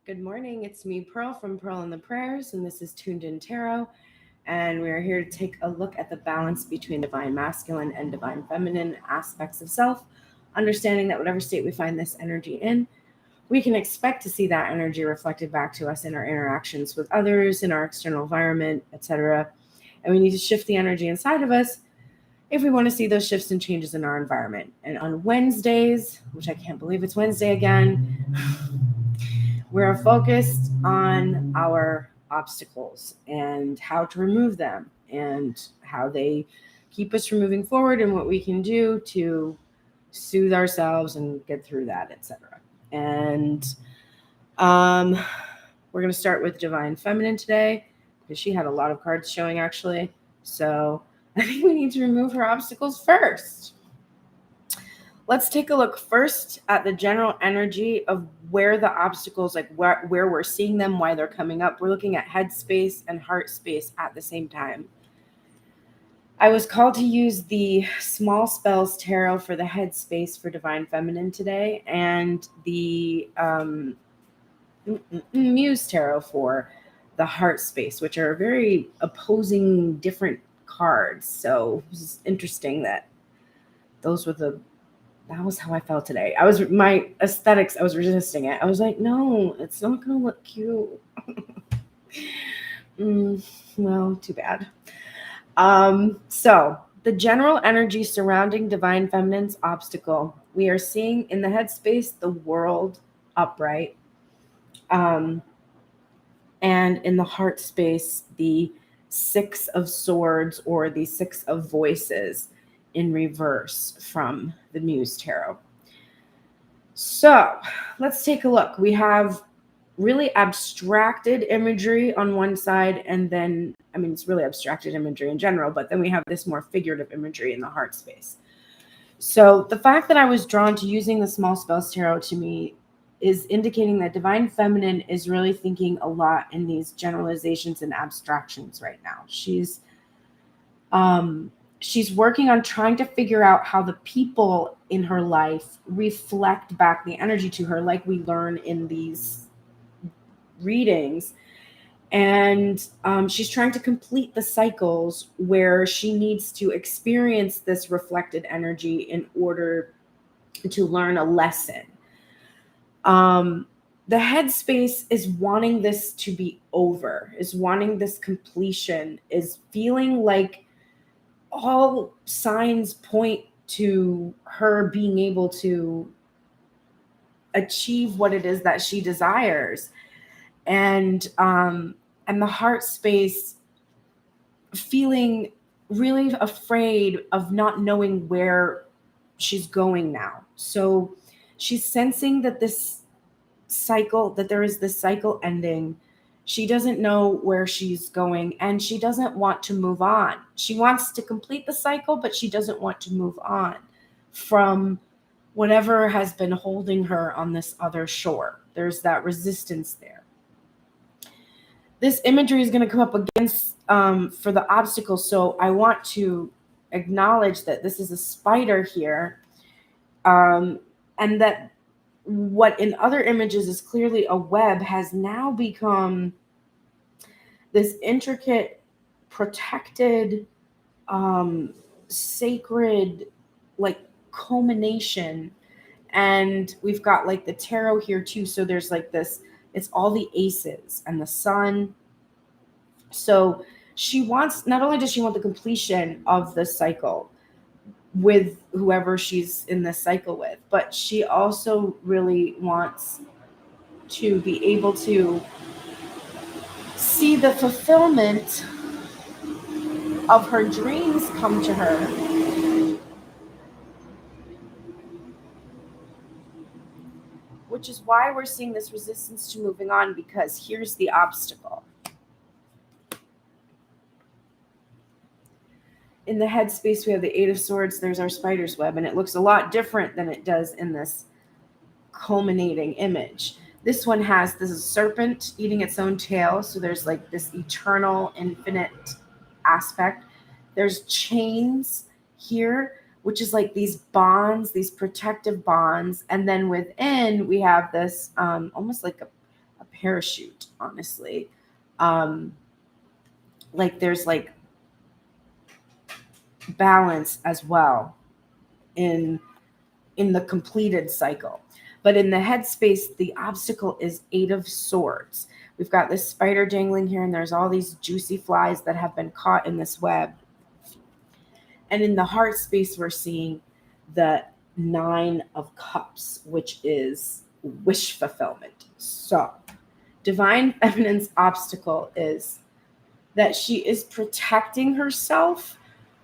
Good morning. It's me, Pearl from Pearl and the Prayers, and this is Tuned In Tarot. And we are here to take a look at the balance between divine masculine and divine feminine aspects of self, understanding that whatever state we find this energy in, we can expect to see that energy reflected back to us in our interactions with others, in our external environment, etc. And we need to shift the energy inside of us if we want to see those shifts and changes in our environment. And on Wednesdays, which I can't believe it's Wednesday again, we're focused on our obstacles and how to remove them and how they keep us from moving forward and what we can do to soothe ourselves and get through that, etc. And we're going to start with Divine Feminine today because she had a lot of cards showing actually. So I think we need to remove her obstacles first. Let's take a look first at the general energy of where the obstacles, like where we're seeing them, why they're coming up. We're looking at head space and heart space at the same time. I was called to use the Small Spells Tarot for the head space for Divine Feminine today, and the Muse Tarot for the heart space, which are very opposing different cards. So it was interesting that that was how I felt today. My aesthetics, I was resisting it. I was like, no, it's not going to look cute. Well, too bad. So the general energy surrounding Divine Feminine's obstacle, we are seeing in the headspace, the world upright. And in the heart space, the Six of Swords or the Six of Voices in reverse from the Muse Tarot. So let's take a look. We have really abstracted imagery on one side, and then, it's really abstracted imagery in general, but then we have this more figurative imagery in the heart space. So the fact that I was drawn to using the Small Spells Tarot to me is indicating that Divine Feminine is really thinking a lot in these generalizations and abstractions right now. She's working on trying to figure out how the people in her life reflect back the energy to her, like we learn in these readings. And she's trying to complete the cycles where she needs to experience this reflected energy in order to learn a lesson. The headspace is wanting this to be over, is wanting this completion, is feeling like all signs point to her being able to achieve what it is that she desires. And the heart space feeling really afraid of not knowing where she's going now. So she's sensing that there is this cycle ending. She doesn't know where she's going, and she doesn't want to move on. She wants to complete the cycle, but she doesn't want to move on from whatever has been holding her on this other shore. There's that resistance there. This imagery is going to come up against for the obstacle, so I want to acknowledge that this is a spider here, and that what in other images is clearly a web has now become this intricate, protected, sacred, like culmination. And we've got like the tarot here too. So there's like this, it's all the aces and the sun. So she wants, not only does she want the completion of the cycle with whoever she's in this cycle with, but she also really wants to be able to see the fulfillment of her dreams come to her. Which is why we're seeing this resistance to moving on, because here's the obstacle. In the headspace, we have the Eight of Swords. There's our spider's web, and it looks a lot different than it does in this culminating image. This one has this serpent eating its own tail, so there's like this eternal, infinite aspect. There's chains here, which is like these bonds, these protective bonds. And then within, we have this almost like a parachute, honestly. Like there's like balance as well in the completed cycle. But in the headspace, the obstacle is 8 of Swords. We've got this spider dangling here, and there's all these juicy flies that have been caught in this web. And in the heart space, we're seeing the 9 of Cups, which is wish fulfillment. So Divine Feminine's obstacle is that she is protecting herself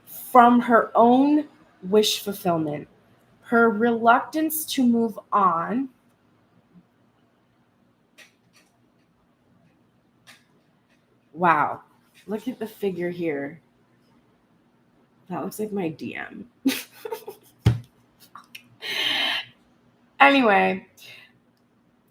from her own wish fulfillment, her reluctance to move on. Wow, look at the figure here. That looks like my DM. Anyway,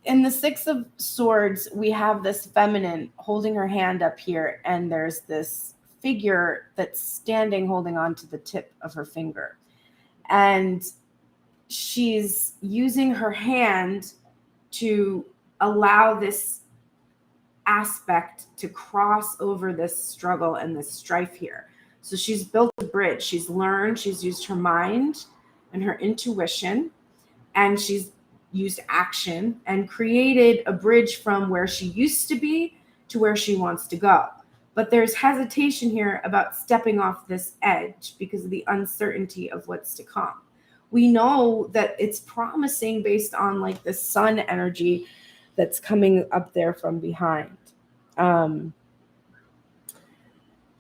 in the 6 of Swords, we have this feminine holding her hand up here, and there's this figure that's standing holding on to the tip of her finger. And she's using her hand to allow this aspect to cross over this struggle and this strife here. So she's built a bridge. She's learned, she's used her mind and her intuition, and she's used action and created a bridge from where she used to be to where she wants to go. But there's hesitation here about stepping off this edge because of the uncertainty of what's to come. We know that it's promising based on like the sun energy that's coming up there from behind.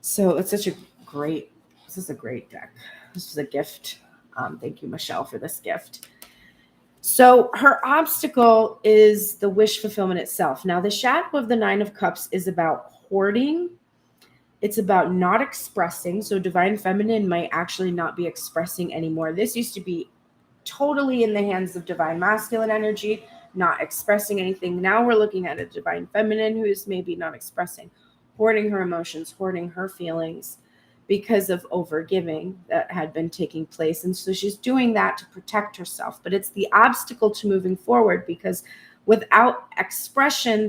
So it's such a great, this is a great deck. This is a gift. Thank you, Michelle, for this gift. So her obstacle is the wish fulfillment itself. Now, the shadow of the 9 of Cups is about hoarding. It's about not expressing. So Divine Feminine might actually not be expressing anymore. This used to be totally in the hands of Divine Masculine energy, not expressing anything. Now we're looking at a Divine Feminine who's maybe not expressing, hoarding her emotions, hoarding her feelings because of overgiving that had been taking place. And so she's doing that to protect herself. But it's the obstacle to moving forward because without expression,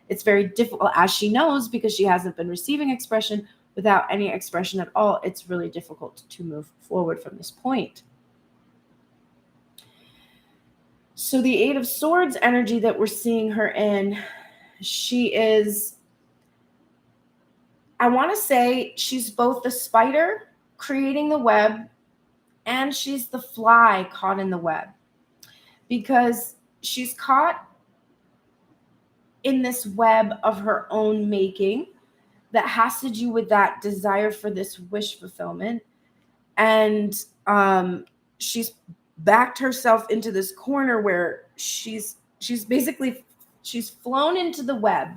it's very difficult, as she knows, because she hasn't been receiving expression. Without any expression at all, it's really difficult to move forward from this point. So the 8 of Swords energy that we're seeing her in, she is, I want to say she's both the spider creating the web and she's the fly caught in the web, because she's caught in this web of her own making that has to do with that desire for this wish fulfillment. And she's backed herself into this corner where she's flown into the web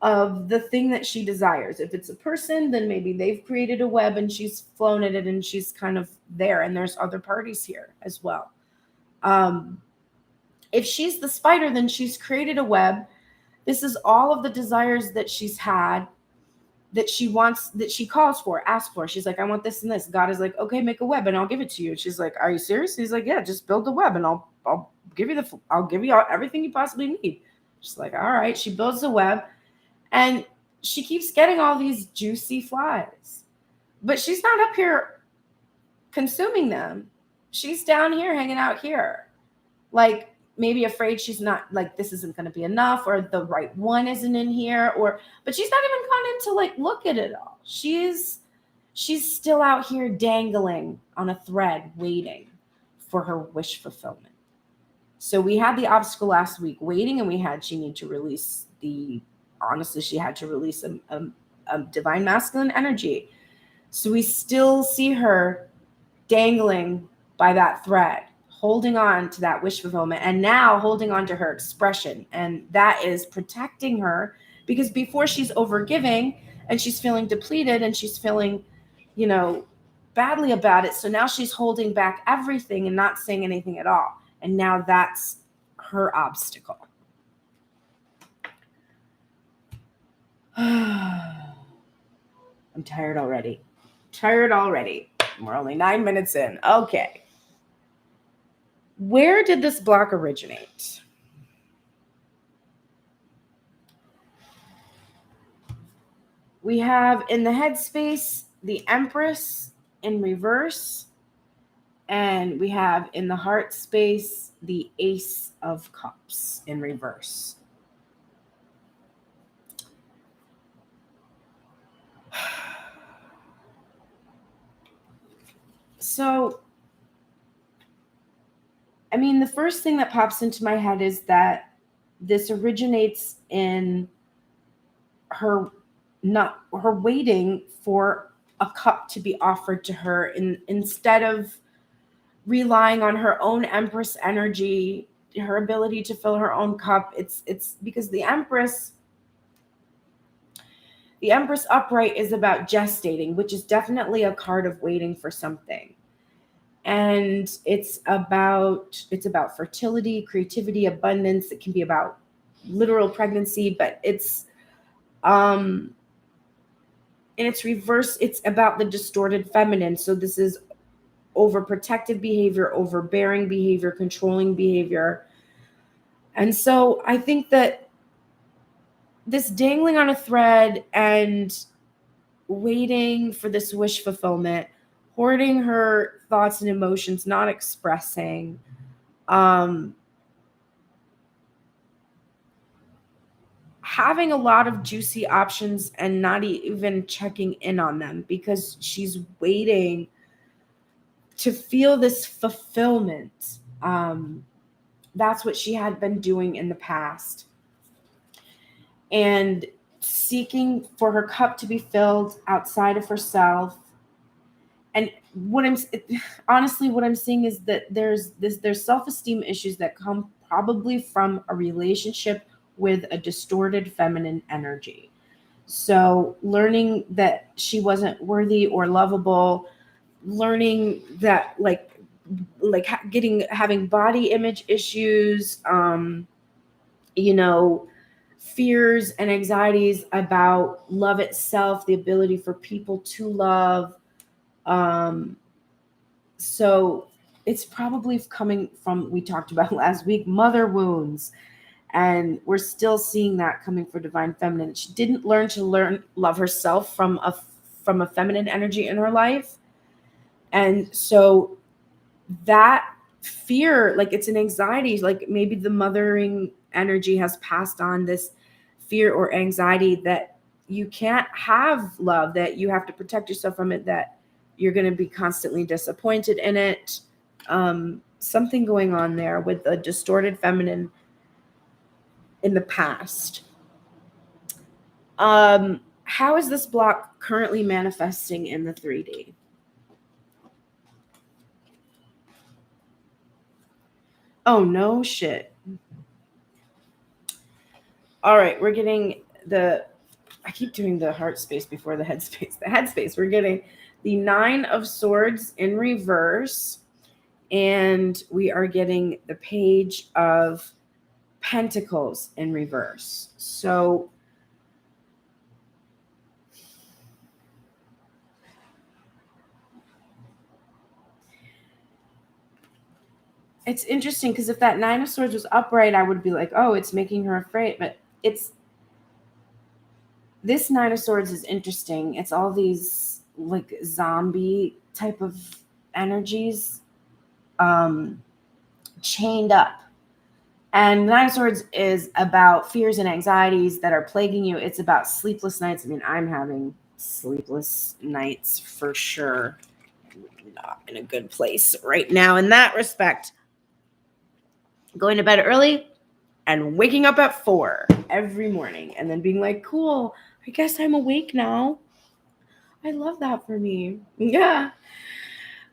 of the thing that she desires. If it's a person, then maybe they've created a web and she's flown at it and she's kind of there, and there's other parties here as well. If she's the spider, then she's created a web. This is all of the desires that she's had, that she wants, that she calls for, asks for. She's like, I want this and this. God is like, okay, make a web and I'll give it to you. She's like, are you serious? He's like, yeah, just build the web and I'll give you everything you possibly need. She's like, all right. She builds the web and she keeps getting all these juicy flies, but she's not up here consuming them. She's down here hanging out here, like maybe afraid she's not, like, this isn't going to be enough, or the right one isn't in here, but she's not even gone in to like look at it all. She's still out here dangling on a thread, waiting for her wish fulfillment. So we had the obstacle last week, waiting, and she had to release a divine masculine energy. So we still see her dangling by that thread, holding on to that wish fulfillment, and now holding on to her expression. And that is protecting her, because before she's overgiving and she's feeling depleted and she's feeling, badly about it. So now she's holding back everything and not saying anything at all. And now that's her obstacle. I'm tired already. We're only 9 minutes in. Okay. Where did this block originate? We have in the headspace the Empress in reverse, and we have in the heart space the Ace of Cups in reverse. So, I mean, the first thing that pops into my head is that this originates in her waiting for a cup to be offered to her, instead of relying on her own Empress energy, her ability to fill her own cup. It's because the Empress upright is about gestating, which is definitely a card of waiting for something. And it's about fertility, creativity, abundance. It can be about literal pregnancy, but it's in its reverse, it's about the distorted feminine. So this is overprotective behavior, overbearing behavior, controlling behavior. And so I think that this dangling on a thread and waiting for this wish fulfillment, hoarding her thoughts and emotions, not expressing, having a lot of juicy options and not even checking in on them because she's waiting to feel this fulfillment. That's what she had been doing in the past. And seeking for her cup to be filled outside of herself. And what I'm seeing is that there's self-esteem issues that come probably from a relationship with a distorted feminine energy. So learning that she wasn't worthy or lovable, learning that having body image issues, fears and anxieties about love itself, the ability for people to love. So it's probably coming from, we talked about last week, mother wounds. And we're still seeing that coming for divine feminine. She didn't learn to love herself from a feminine energy in her life. And so that fear, like it's an anxiety, like maybe the mothering energy has passed on this fear or anxiety that you can't have love, that you have to protect yourself from it, that you're going to be constantly disappointed in it. Something going on there with a distorted feminine in the past. How is this block currently manifesting in the 3D? Oh, no shit. All right, we're getting I keep doing the heart space before the head space. The head space, we're getting the 9 of Swords in reverse, and we are getting the Page of Pentacles in reverse. So it's interesting because if that 9 of Swords was upright, I would be like, oh, it's making her afraid. But this 9 of Swords is interesting. It's all these like zombie type of energies chained up. And 9 of Swords is about fears and anxieties that are plaguing you. It's about sleepless nights. I mean, I'm having sleepless nights for sure. I'm not in a good place right now in that respect. Going to bed early and waking up at 4 every morning and then being like, cool, I guess I'm awake now. I love that for me. Yeah.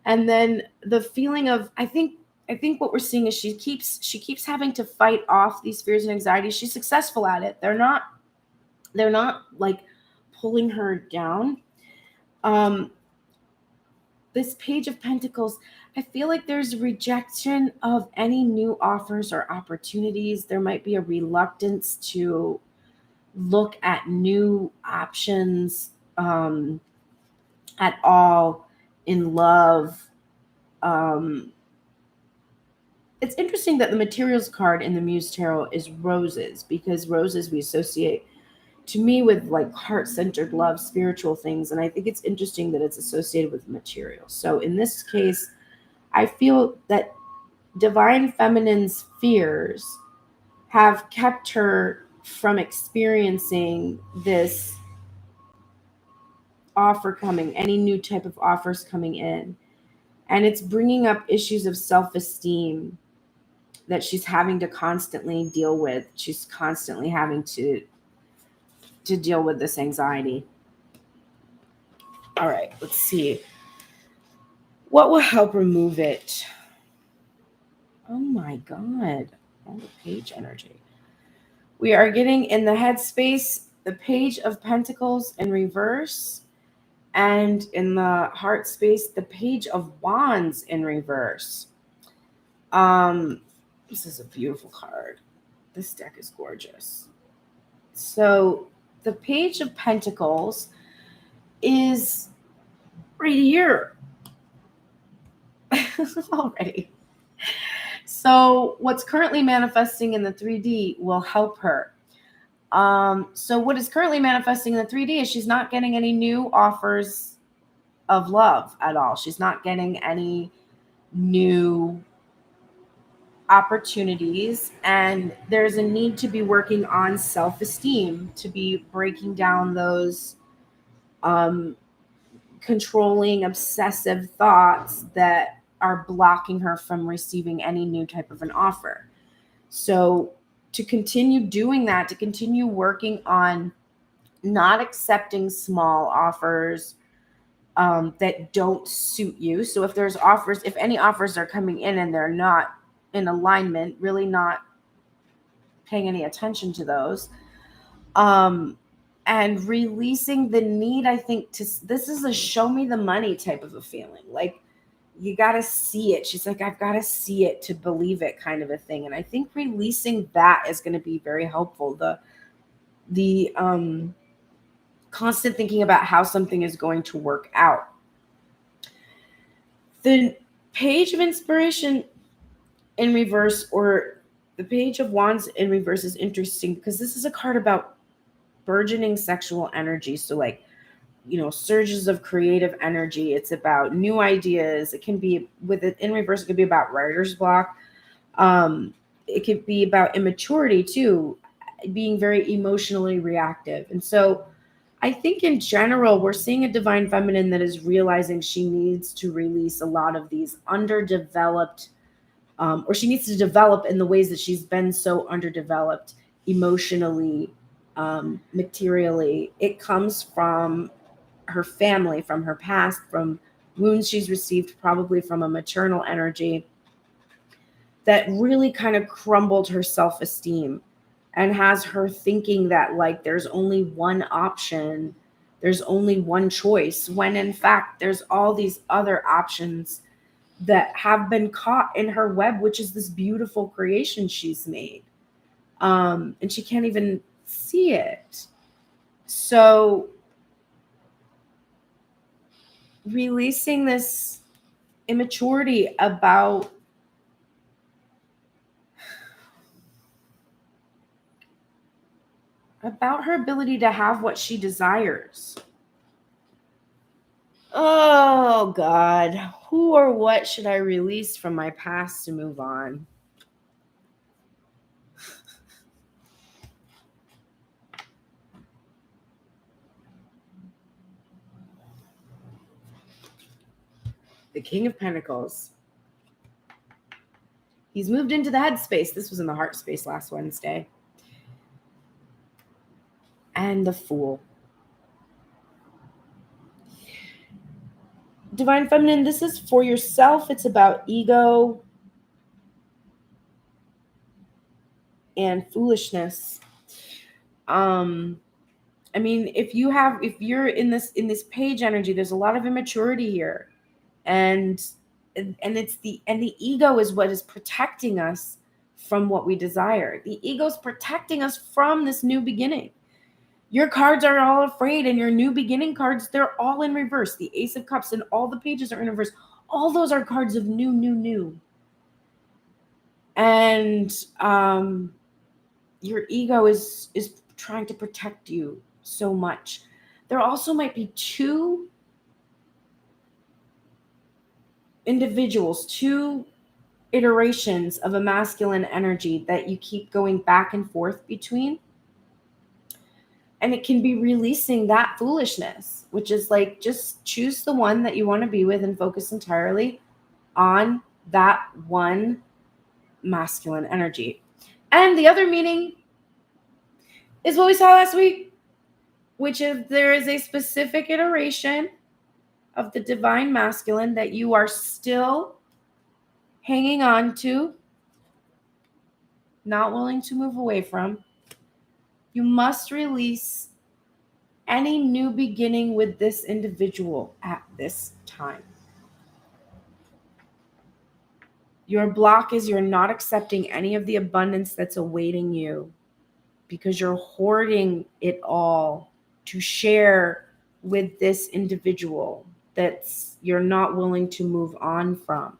And then the feeling of, I think what we're seeing is she keeps having to fight off these fears and anxieties. She's successful at it. They're not like pulling her down. This Page of Pentacles, I feel like there's rejection of any new offers or opportunities. There might be a reluctance to look at new options at all in love. It's interesting that the materials card in the Muse Tarot is roses, because roses we associate to me with like heart-centered love, spiritual things. And I think it's interesting that it's associated with material. So in this case, I feel that divine feminine's fears have kept her from experiencing this offer coming, any new type of offers coming in. And it's bringing up issues of self-esteem that she's having to constantly deal with. She's constantly having to deal with this anxiety. All right, let's see. What will help remove it? Oh my God. All the page energy. We are getting in the headspace, the Page of Pentacles in reverse, and in the heart space, the Page of Wands in reverse. This is a beautiful card. This deck is gorgeous. So the Page of Pentacles is right here already. So what's currently manifesting in the 3D will help her. So what is currently manifesting in the 3D is she's not getting any new offers of love at all. She's not getting any new opportunities, and there's a need to be working on self-esteem, to be breaking down those controlling, obsessive thoughts that are blocking her from receiving any new type of an offer. So to continue doing that, to continue working on not accepting small offers that don't suit you. So if there's offers, if any offers are coming in and they're not in alignment, really not paying any attention to those, and releasing the need, I think, this is a show me the money type of a feeling. Like, you got to see it. She's like, I've got to see it to believe it, kind of a thing. And I think releasing that is going to be very helpful. The constant thinking about how something is going to work out. The Page of Inspiration in reverse, or the Page of Wands in reverse, is interesting because this is a card about burgeoning sexual energy. So like, surges of creative energy. It's about new ideas. It can be, with it in reverse, it could be about writer's block. It could be about immaturity too, being very emotionally reactive. And so I think in general, we're seeing a divine feminine that is realizing she needs to release a lot of these underdeveloped, or she needs to develop in the ways that she's been so underdeveloped emotionally, materially. It comes from her family, from her past, from wounds she's received, probably from a maternal energy that really kind of crumbled her self-esteem and has her thinking that like there's only one option, there's only one choice, when in fact there's all these other options that have been caught in her web, which is this beautiful creation she's made. And she can't even see it. So releasing this immaturity about her ability to have what she desires. Oh God, who or what should I release from my past to move on? The King of Pentacles. He's moved into the headspace. This was in the heart space last Wednesday. And the Fool. Divine Feminine, this is for yourself. It's about ego and foolishness. I mean, if you're in this page energy, there's a lot of immaturity here. And it's the ego is what is protecting us from what we desire. The ego is protecting us from this new beginning. Your cards are all afraid, and your new beginning cards, they're all in reverse. The Ace of Cups and all the pages are in reverse. All those are cards of new. And your ego is trying to protect you so much. There also might be two individuals, two iterations of a masculine energy that you keep going back and forth between. And it can be releasing that foolishness, which is like, just choose the one that you want to be with and focus entirely on that one masculine energy. And the other meaning is what we saw last week, which is there is a specific iteration of the divine masculine that you are still hanging on to, not willing to move away from. You must release any new beginning with this individual at this time. Your block is you're not accepting any of the abundance that's awaiting you because you're hoarding it all to share with this individual that's you're not willing to move on from.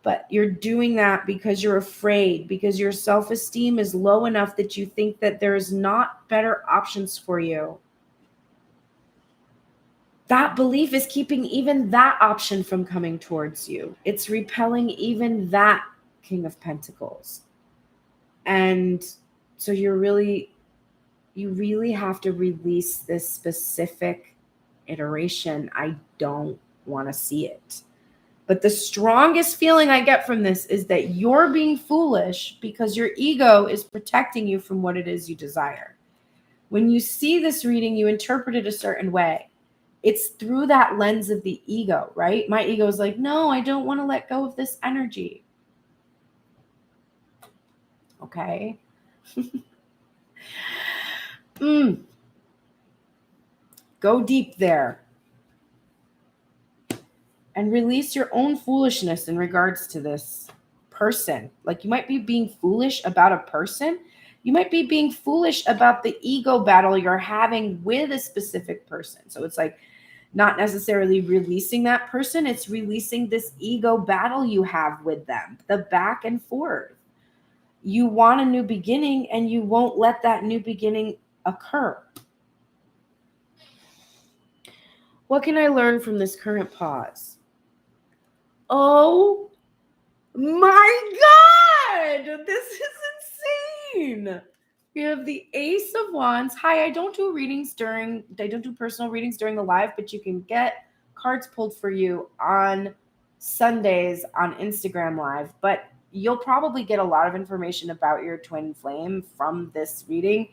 But you're doing that because you're afraid, because your self-esteem is low enough that you think that there's not better options for you. That belief is keeping even that option from coming towards you. It's repelling even that King of Pentacles. And so you really have to release this specific iteration. I don't want to see it. But the strongest feeling I get from this is that you're being foolish because your ego is protecting you from what it is you desire. When you see this reading, you interpret it a certain way. It's through that lens of the ego, right? My ego is like, no, I don't want to let go of this energy. Okay. Go deep there. And release your own foolishness in regards to this person. Like, you might be being foolish about a person. You might be being foolish about the ego battle you're having with a specific person. So it's like not necessarily releasing that person. It's releasing this ego battle you have with them, the back and forth. You want a new beginning and you won't let that new beginning occur. What can I learn from this current pause? Oh my God, this is insane. We have the Ace of Wands. Hi, I don't do personal readings during the live, but you can get cards pulled for you on Sundays on Instagram Live. But you'll probably get a lot of information about your twin flame from this reading.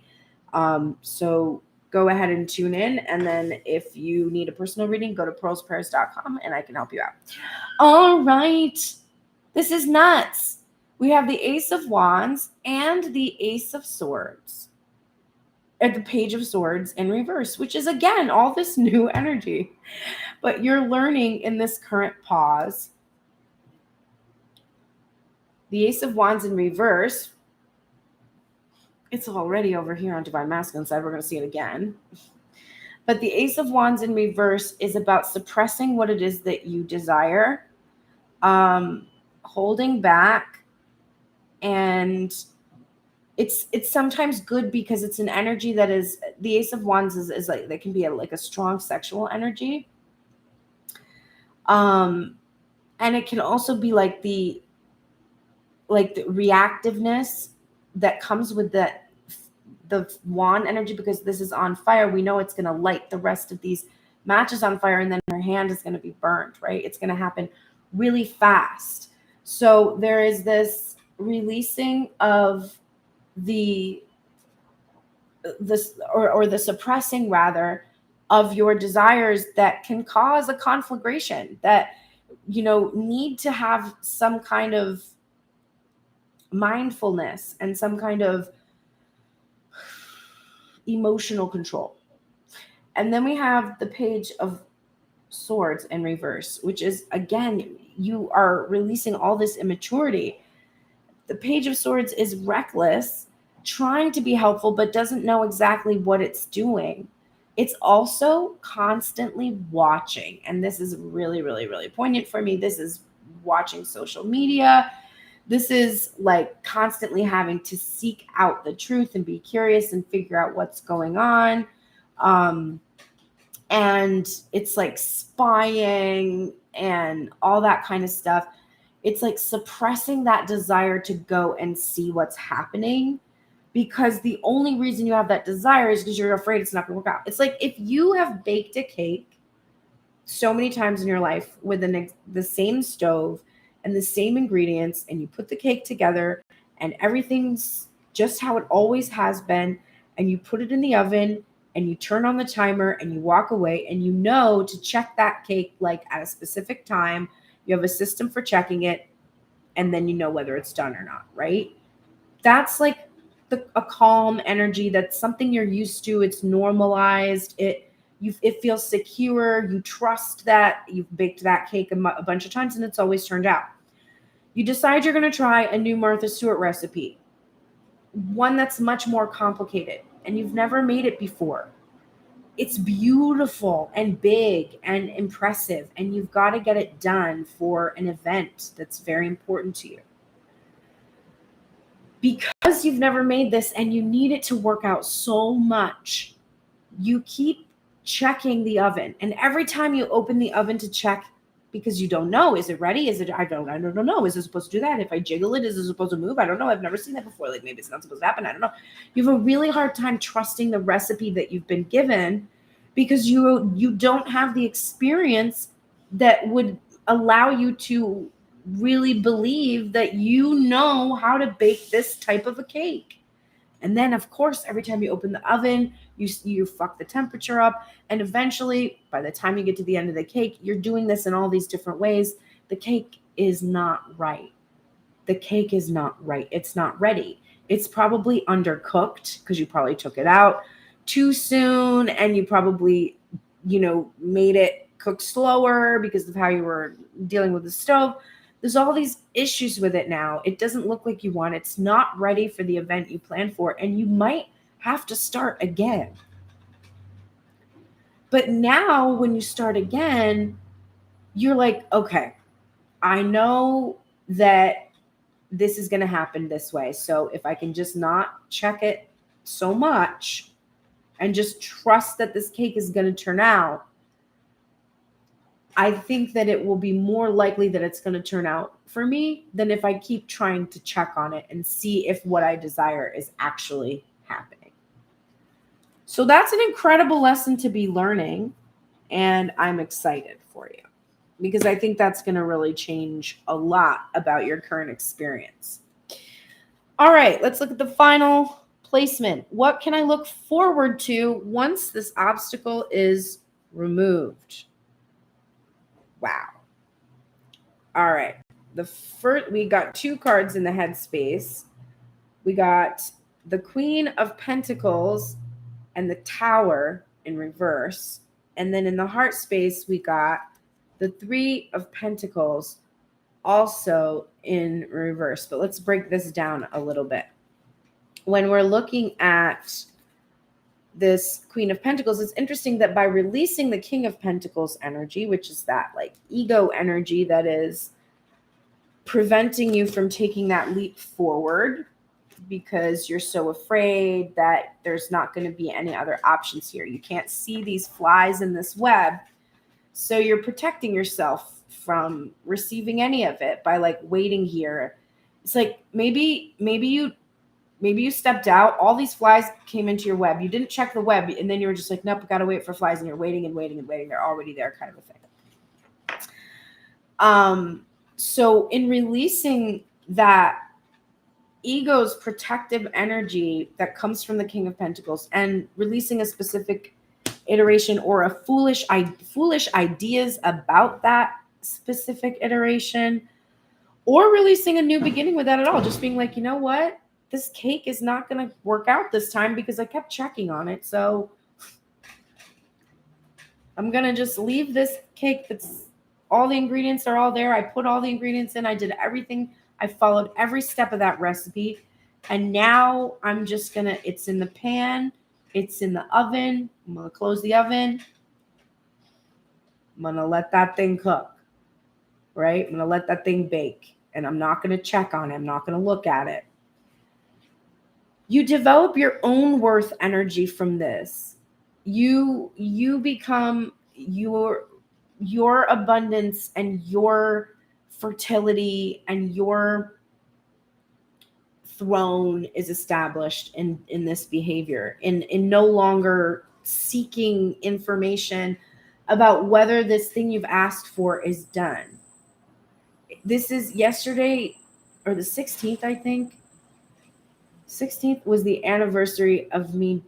So go ahead and tune in. And then if you need a personal reading, go to pearlsprayers.com and I can help you out. All right. This is nuts. We have the Ace of Wands and the Ace of Swords at the Page of Swords in reverse, which is, again, all this new energy. But you're learning in this current pause. The Ace of Wands in reverse. It's already over here on Divine Masculine side. We're going to see it again. But the Ace of Wands in reverse is about suppressing what it is that you desire, holding back, and it's sometimes good because it's an energy that is, the Ace of Wands is like, that can be like a strong sexual energy. And it can also be like the reactiveness that comes with the wand energy, because this is on fire. We know it's going to light the rest of these matches on fire, and then her hand is going to be burned, right? It's going to happen really fast. So there is this releasing of the suppressing rather of your desires that can cause a conflagration, that need to have some kind of mindfulness and some kind of emotional control. And then we have the Page of Swords in reverse, which is, again, you are releasing all this immaturity. The Page of Swords is reckless, trying to be helpful, but doesn't know exactly what it's doing. It's also constantly watching. And this is really, really, really poignant for me. This is watching social media, This is like constantly having to seek out the truth and be curious and figure out what's going on. And it's like spying and all that kind of stuff. It's like suppressing that desire to go and see what's happening, because the only reason you have that desire is because you're afraid it's not going to work out. It's like if you have baked a cake so many times in your life with the same stove and the same ingredients, and you put the cake together and everything's just how it always has been, and you put it in the oven and you turn on the timer and you walk away, and you know to check that cake like at a specific time. You have a system for checking it, and then you know whether it's done or not, right? That's like a calm energy. That's something you're used to. It's normalized. It feels secure. You trust that you've baked that cake a bunch of times and it's always turned out. You decide you're going to try a new Martha Stewart recipe, one that's much more complicated, and you've never made it before. It's beautiful and big and impressive, and you've got to get it done for an event that's very important to you. Because you've never made this and you need it to work out so much, you keep checking the oven. And every time you open the oven to check, because you don't know, is it ready? Is it, I don't know. Is it supposed to do that? If I jiggle it, is it supposed to move? I don't know. I've never seen that before. Like maybe it's not supposed to happen. I don't know. You have a really hard time trusting the recipe that you've been given, because you don't have the experience that would allow you to really believe that you know how to bake this type of a cake. And then, of course, every time you open the oven, you fuck the temperature up. And eventually, by the time you get to the end of the cake, you're doing this in all these different ways. The cake is not right. The cake is not right. It's not ready. It's probably undercooked because you probably took it out too soon, and you probably, made it cook slower because of how you were dealing with the stove. There's all these issues with it now. It doesn't look like you want it. It's not ready for the event you planned for, and you might have to start again. But now when you start again, you're like, okay, I know that this is going to happen this way. So if I can just not check it so much and just trust that this cake is going to turn out, I think that it will be more likely that it's going to turn out for me than if I keep trying to check on it and see if what I desire is actually happening. So that's an incredible lesson to be learning, and I'm excited for you because I think that's going to really change a lot about your current experience. All right, let's look at the final placement. What can I look forward to once this obstacle is removed? Wow. All right. We got two cards in the headspace. We got the Queen of Pentacles and the Tower in reverse. And then in the heart space, we got the Three of Pentacles also in reverse. But let's break this down a little bit. When we're looking at this Queen of Pentacles, it's interesting that by releasing the King of Pentacles energy, which is that like ego energy that is preventing you from taking that leap forward because you're so afraid that there's not going to be any other options here. You can't see these flies in this web. So you're protecting yourself from receiving any of it by like waiting here. It's like maybe you stepped out, all these flies came into your web. You didn't check the web, and then you were just like, nope, got to wait for flies, and you're waiting and waiting and waiting. They're already there, kind of a thing. So in releasing that ego's protective energy that comes from the King of Pentacles and releasing a specific iteration or a foolish ideas about that specific iteration, or releasing a new beginning with that at all, just being like, you know what? This cake is not going to work out this time because I kept checking on it. So I'm going to just leave this cake that's all the ingredients are all there. I put all the ingredients in. I did everything. I followed every step of that recipe. And now I'm just going to, it's in the pan. It's in the oven. I'm going to close the oven. I'm going to let that thing cook, right? I'm going to let that thing bake. and I'm not going to check on it. I'm not going to look at it. You develop your own worth energy from this. You become your abundance and your fertility and your throne is established in this behavior, in no longer seeking information about whether this thing you've asked for is done. This is yesterday, or the 16th, I think. 16th was the anniversary of me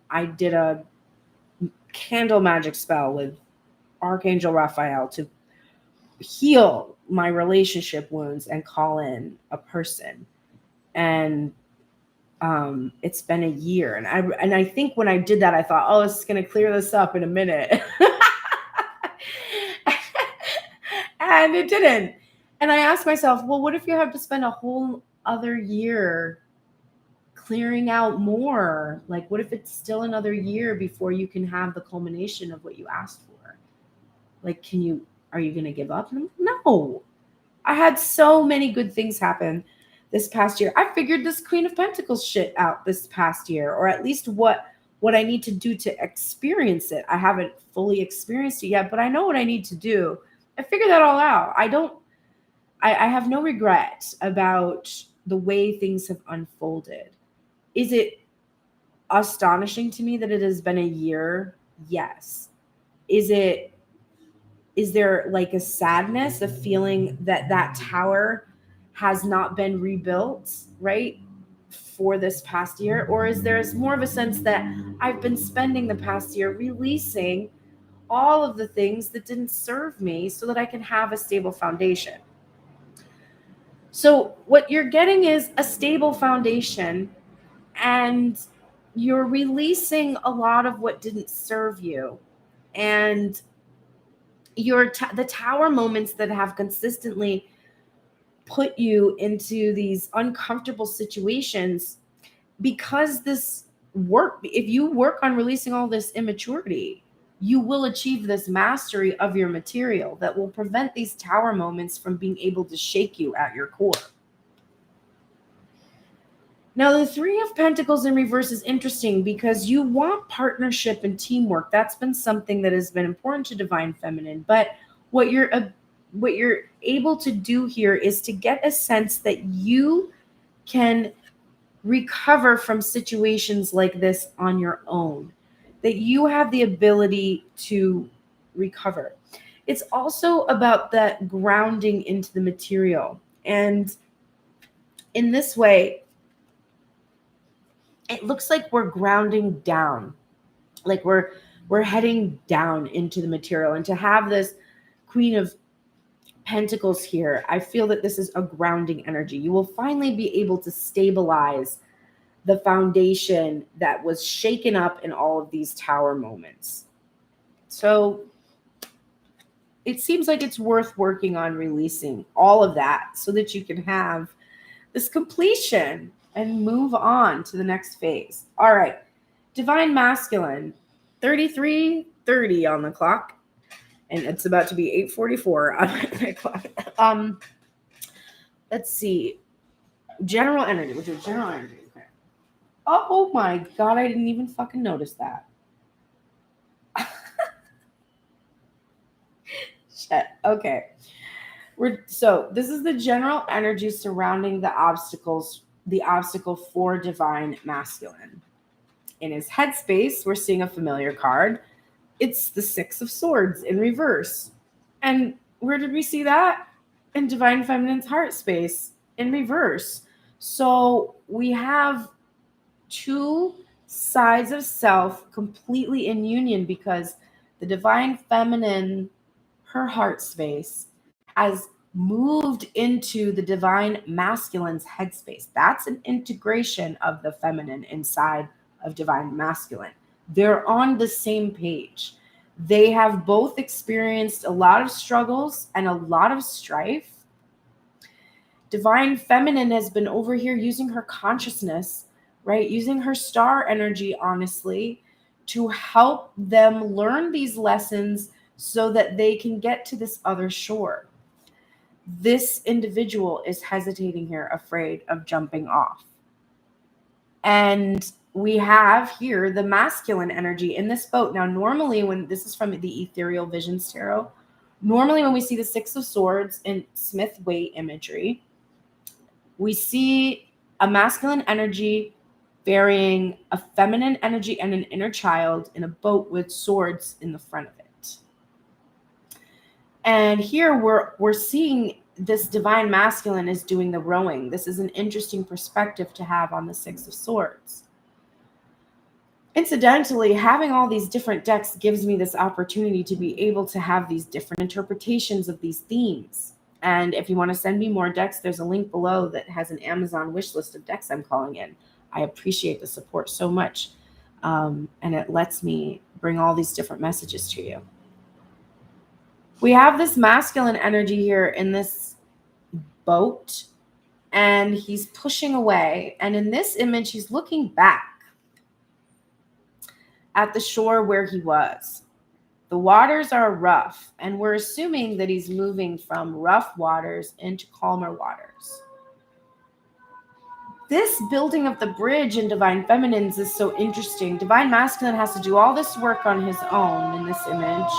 I did a candle magic spell with Archangel Raphael to heal my relationship wounds and call in a person. And it's been a year. And I think when I did that, I thought, oh, it's going to clear this up in a minute. And it didn't. And I asked myself, well, what if you have to spend a whole other year clearing out more? Like, what if it's still another year before you can have the culmination of what you asked for? Like, are you going to give up? No. I had so many good things happen this past year. I figured this Queen of Pentacles shit out this past year, or at least what I need to do to experience it. I haven't fully experienced it yet, but I know what I need to do. I figured that all out. I have no regret about the way things have unfolded. Is it astonishing to me that it has been a year? Yes. Is there like a sadness, a feeling that tower has not been rebuilt, right, for this past year? Or is there more of a sense that I've been spending the past year releasing all of the things that didn't serve me so that I can have a stable foundation? So what you're getting is a stable foundation, and you're releasing a lot of what didn't serve you. And the tower moments that have consistently put you into these uncomfortable situations, because if you work on releasing all this immaturity, you will achieve this mastery of your material that will prevent these tower moments from being able to shake you at your core. Now, the Three of Pentacles in reverse is interesting because you want partnership and teamwork. That's been something that has been important to Divine Feminine. But what you're able to do here is to get a sense that you can recover from situations like this on your own, that you have the ability to recover. It's also about that grounding into the material. And in this way, it looks like we're grounding down, like we're heading down into the material. And to have this Queen of Pentacles here, I feel that this is a grounding energy. You will finally be able to stabilize the foundation that was shaken up in all of these tower moments. So it seems like it's worth working on releasing all of that so that you can have this completion and move on to the next phase. All right. Divine Masculine, 33:30 on the clock. And it's about to be 8:44 on my clock. Let's see. General energy. Which is general energy? Okay. Oh my God, I didn't even fucking notice that. Shit. Okay. So this is the general energy surrounding the obstacle for Divine Masculine. In his headspace, we're seeing a familiar card. It's the Six of Swords in reverse. And where did we see that? In Divine Feminine's heart space in reverse. So we have two sides of self completely in union, because the Divine Feminine, her heart space, has moved into the Divine Masculine's headspace. That's an integration of the feminine inside of Divine Masculine. They're on the same page. They have both experienced a lot of struggles and a lot of strife. Divine Feminine has been over here using her consciousness, right? Using her star energy, honestly, to help them learn these lessons so that they can get to this other shore. this individual is hesitating here, afraid of jumping off. And we have here the masculine energy in this boat. Now, normally when this is from the Ethereal Visions Tarot, normally when we see the Six of Swords in Smith-Waite imagery, we see a masculine energy burying a feminine energy and an inner child in a boat with swords in the front of it. And here we're seeing this divine masculine is doing the rowing. This is an interesting perspective to have on the Six of Swords. Incidentally, having all these different decks gives me this opportunity to be able to have these different interpretations of these themes. And if you want to send me more decks, there's a link below that has an Amazon wish list of decks I'm calling in. I appreciate the support so much. And it lets me bring all these different messages to you. We have this masculine energy here in this boat, and he's pushing away. And in this image, he's looking back at the shore where he was. The waters are rough, and we're assuming that he's moving from rough waters into calmer waters. This building of the bridge in Divine Feminines is so interesting. Divine Masculine has to do all this work on his own in this image.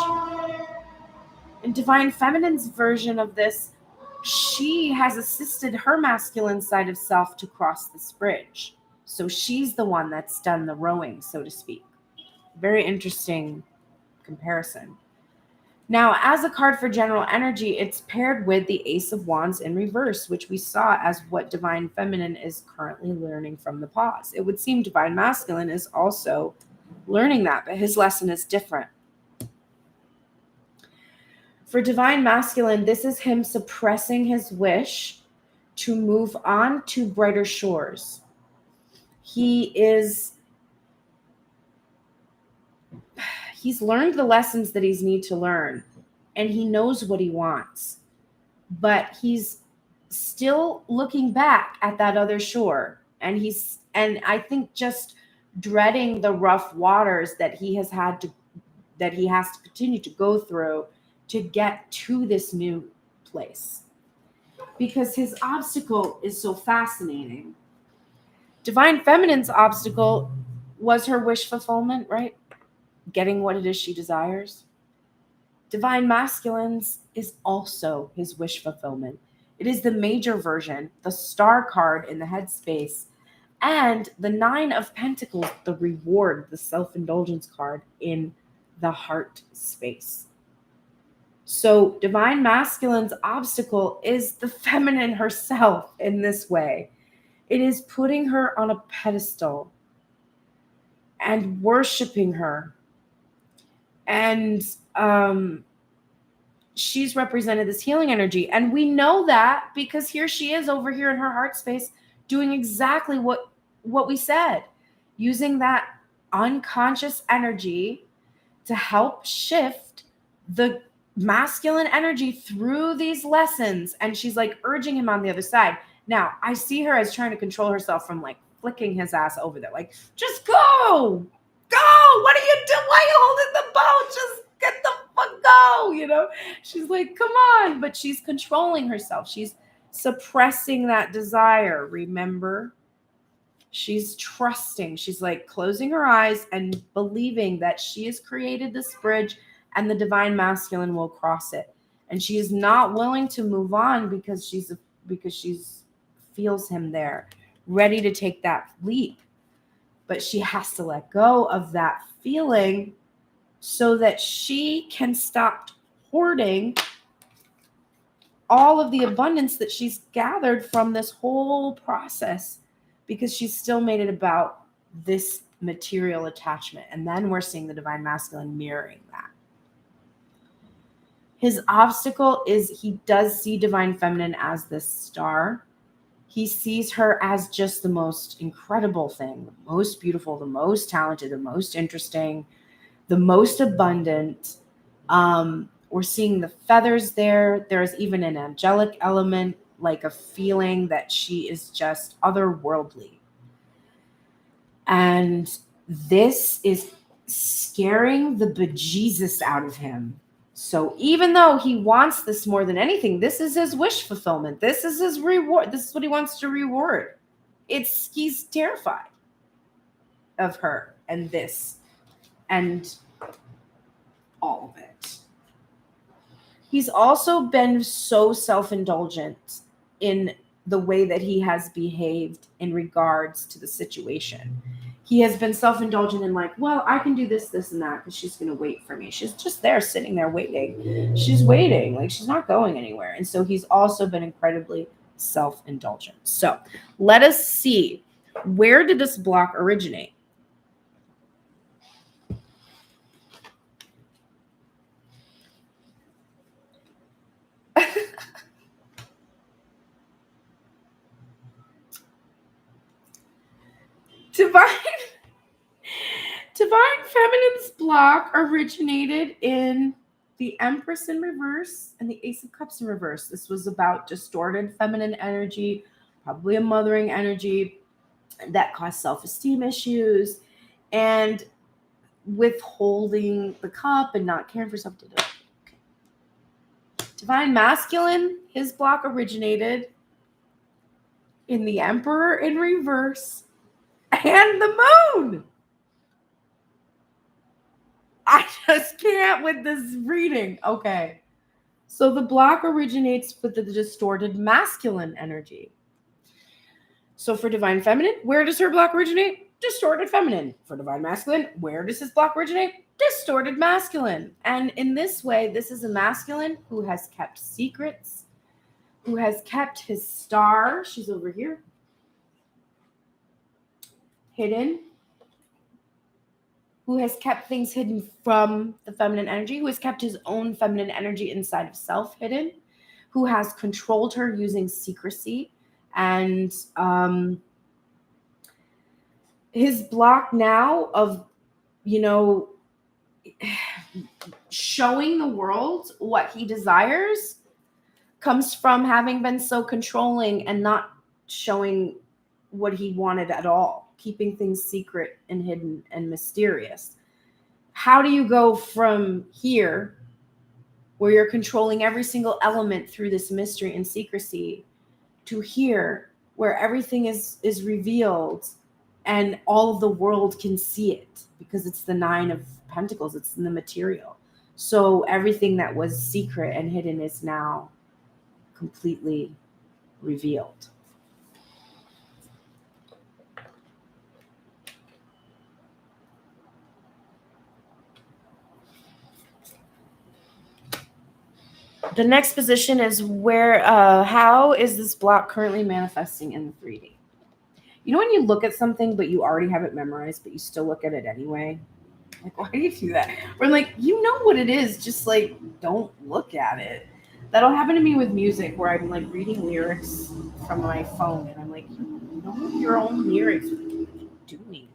In Divine Feminine's version of this, she has assisted her masculine side of self to cross this bridge. So she's the one that's done the rowing, so to speak. Very interesting comparison. Now, as a card for general energy, it's paired with the Ace of Wands in reverse, which we saw as what Divine Feminine is currently learning from the pause. It would seem Divine Masculine is also learning that, but his lesson is different. For Divine Masculine, this is him suppressing his wish to move on to brighter shores. He's learned the lessons that he's need to learn, and he knows what he wants, but he's still looking back at that other shore. And I think just dreading the rough waters that he has to continue to go through to get to this new place, because his obstacle is so fascinating. Divine Feminine's obstacle was her wish fulfillment, right? Getting what it is she desires. Divine Masculine's is also his wish fulfillment. It is the major version, the star card in the headspace, and the Nine of Pentacles, the reward, the self-indulgence card in the heart space. So Divine Masculine's obstacle is the feminine herself in this way. It is putting her on a pedestal and worshiping her. And she's represented this healing energy. And we know that because here she is over here in her heart space doing exactly what we said, using that unconscious energy to help shift the masculine energy through these lessons. And she's like urging him on the other side. Now, I see her as trying to control herself from like flicking his ass over there. Like, just go! Go! What are you doing? Why are you holding the boat? Just get the fuck go, you know? She's like, come on. But she's controlling herself. She's suppressing that desire, remember? She's trusting. She's like closing her eyes and believing that she has created this bridge and the Divine Masculine will cross it. And she is not willing to move on because she's feels him there, ready to take that leap. But she has to let go of that feeling so that she can stop hoarding all of the abundance that she's gathered from this whole process, because she's still made it about this material attachment. And then we're seeing the Divine Masculine mirroring that. His obstacle is he does see Divine Feminine as this star. He sees her as just the most incredible thing, the most beautiful, the most talented, the most interesting, the most abundant. We're seeing the feathers there. There's even an angelic element, like a feeling that she is just otherworldly. And this is scaring the bejesus out of him. So even though he wants this more than anything, this is his wish fulfillment. This is his reward. This is what he wants to reward. He's terrified of her and this and all of it. He's also been so self-indulgent in the way that he has behaved in regards to the situation. He has been self-indulgent in like, well, I can do this, this, and that because she's going to wait for me. She's just there sitting there waiting. She's waiting. Like, she's not going anywhere. And so he's also been incredibly self-indulgent. So let us see. Where did this block originate? Divine Feminine's block originated in the Empress in reverse and the Ace of Cups in reverse. This was about distorted feminine energy, probably a mothering energy that caused self-esteem issues and withholding the cup and not caring for self. Okay. Divine Masculine, his block originated in the Emperor in reverse and the Moon. I just can't with this reading. Okay. So the block originates with the distorted masculine energy. So for Divine Feminine, where does her block originate? Distorted feminine. For Divine Masculine, where does his block originate? Distorted masculine. And in this way, this is a masculine who has kept secrets, who has kept his star. She's over here. Hidden. Who has kept things hidden from the feminine energy, who has kept his own feminine energy inside of self hidden, who has controlled her using secrecy. And his block now of, showing the world what he desires comes from having been so controlling and not showing what he wanted at all, keeping things secret and hidden and mysterious. How do you go from here, where you're controlling every single element through this mystery and secrecy, to here, where everything is revealed and all of the world can see it because it's the 9 of Pentacles, it's in the material. So everything that was secret and hidden is now completely revealed. The next position is how is this block currently manifesting in the 3D? You know when you look at something, but you already have it memorized, but you still look at it anyway? Like, why do you do that? Or like, you know what it is, just like, don't look at it. That'll happen to me with music, where I'm like reading lyrics from my phone, and I'm like, you know your own lyrics. What are you doing?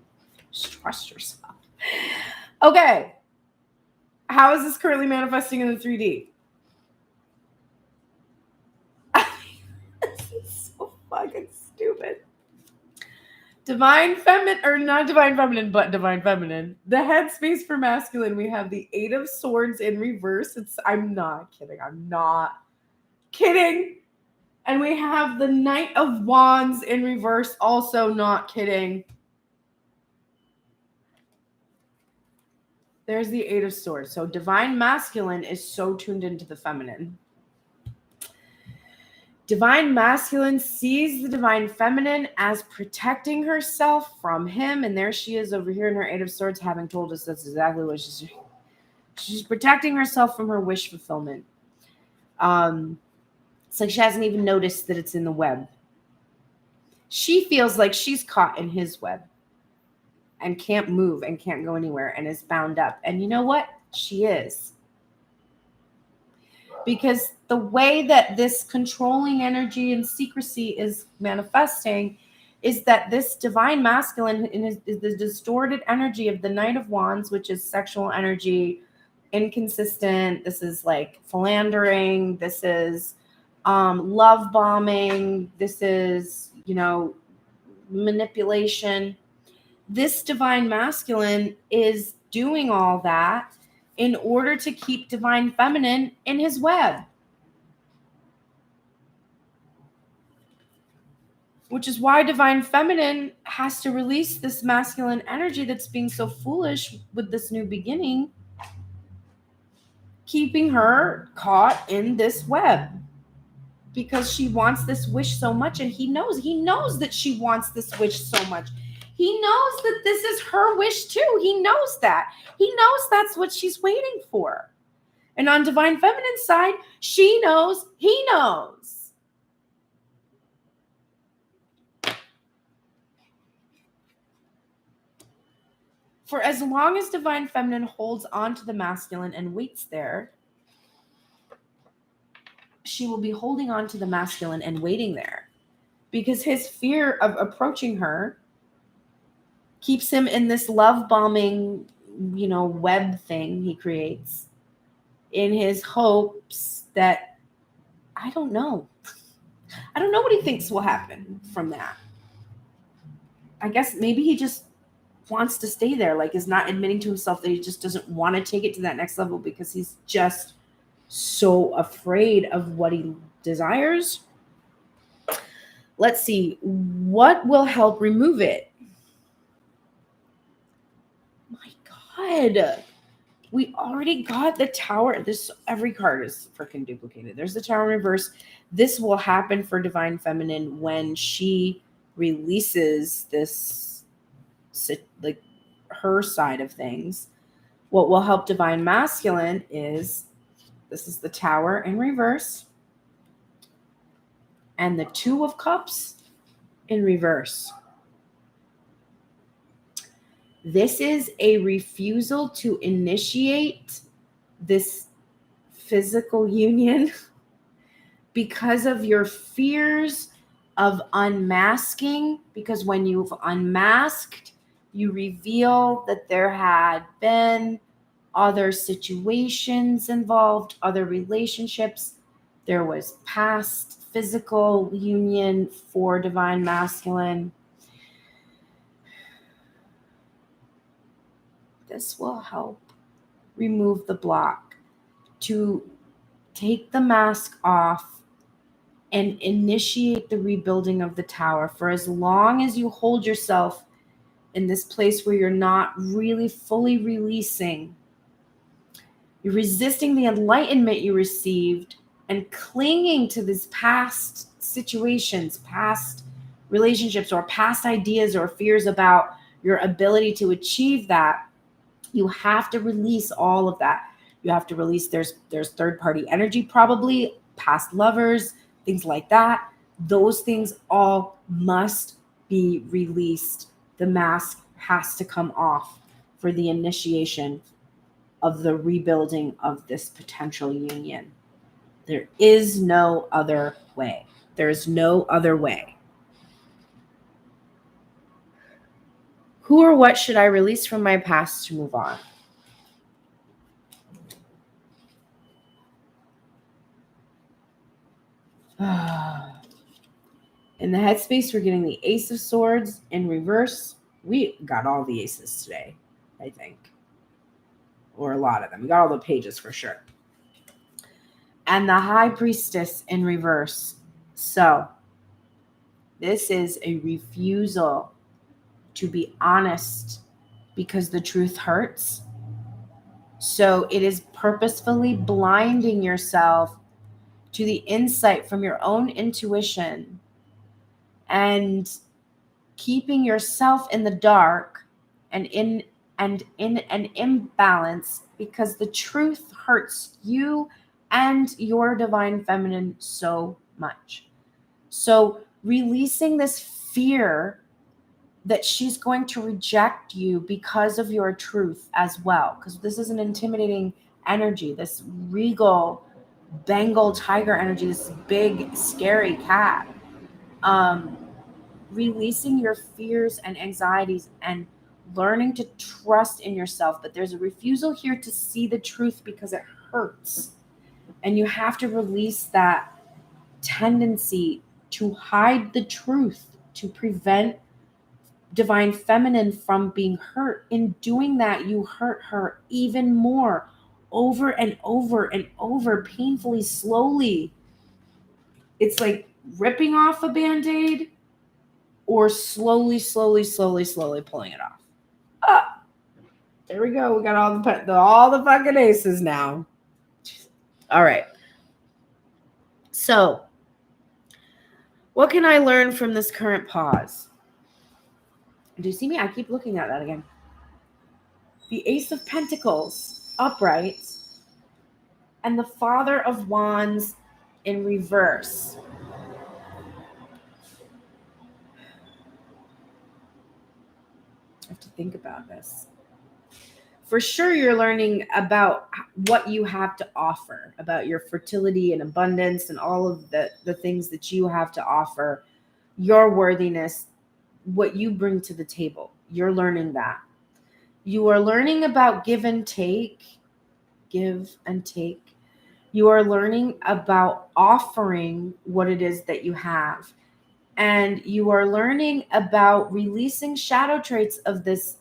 Just trust yourself. Okay. How is this currently manifesting in the 3D? This is so fucking stupid. Divine Feminine, or not Divine Feminine, but Divine Feminine. The headspace for masculine, we have the 8 of Swords in reverse. I'm not kidding. I'm not kidding. And we have the Knight of Wands in reverse. Also not kidding. There's the 8 of Swords. So Divine Masculine is so tuned into the feminine. Divine Masculine sees the Divine Feminine as protecting herself from him. And there she is over here in her 8 of Swords, having told us that's exactly what she's doing. She's protecting herself from her wish fulfillment. It's like she hasn't even noticed that it's in the web. She feels like she's caught in his web and can't move and can't go anywhere and is bound up. And you know what? She is. Because the way that this controlling energy and secrecy is manifesting is that this Divine Masculine is the distorted energy of the Knight of Wands, which is sexual energy, inconsistent. This is like philandering. This is love bombing. This is, manipulation. This Divine Masculine is doing all that in order to keep divine feminine in his web. Which is why divine feminine has to release this masculine energy that's being so foolish with this new beginning, keeping her caught in this web. Because she wants this wish so much, and he knows that she wants this wish so much. He knows that this is her wish too. He knows that. He knows that's what she's waiting for. And on divine feminine side, she knows, he knows. For as long as divine feminine holds on to the masculine and waits there, she will be holding on to the masculine and waiting there, because his fear of approaching her keeps him in this love bombing, web thing he creates in his hopes that, I don't know what he thinks will happen from that. I guess maybe he just wants to stay there, like is not admitting to himself that he just doesn't want to take it to that next level because he's just so afraid of what he desires. Let's see. What will help remove it? My God. We already got the Tower. Every card is freaking duplicated. There's the Tower in reverse. This will happen for divine feminine when she releases this, like, her side of things. What will help divine masculine is, this is the Tower in reverse and the Two of Cups in reverse. This is a refusal to initiate this physical union because of your fears of unmasking, because when you've unmasked, you reveal that there had been other situations involved, other relationships. There was past physical union for divine masculine. This will help remove the block to take the mask off and initiate the rebuilding of the Tower. For as long as you hold yourself in this place where you're not really fully releasing, you're resisting the enlightenment you received and clinging to these past situations, past relationships, or past ideas or fears about your ability to achieve that. You have to release all of that. You have to release, there's third-party energy, probably past lovers, things like that. Those things all must be released. The mask has to come off for the initiation of the rebuilding of this potential union. There is no other way. There is no other way. Who or what should I release from my past to move on? In the headspace, we're getting the Ace of Swords in reverse. We got all the aces today, I think. Or a lot of them. We got all the pages for sure. And the High Priestess in reverse. So, this is a refusal to be honest because the truth hurts. So it is purposefully blinding yourself to the insight from your own intuition and keeping yourself in the dark and in an imbalance because the truth hurts you and your divine feminine so much. So releasing this fear that she's going to reject you because of your truth as well, because this is an intimidating energy, this regal Bengal tiger energy, this big scary cat. Releasing your fears and anxieties and learning to trust in yourself, but there's a refusal here to see the truth because it hurts, and you have to release that tendency to hide the truth to prevent divine feminine from being hurt. In doing that, you hurt her even more. over and over and over, painfully, slowly. It's like ripping off a Band-Aid or slowly pulling it off. Ah, there we go. We got all the fucking aces now. All right. So, what can I learn from this current pause? Do you see me? I keep looking at that again. The Ace of Pentacles upright and the Father of Wands in reverse. I have to think about this. For sure, you're learning about what you have to offer, about your fertility and abundance and all of the things that you have to offer, your worthiness, what you bring to the table. You're learning that. You are learning about give and take. You are learning about offering what it is that you have. And you are learning about releasing shadow traits of this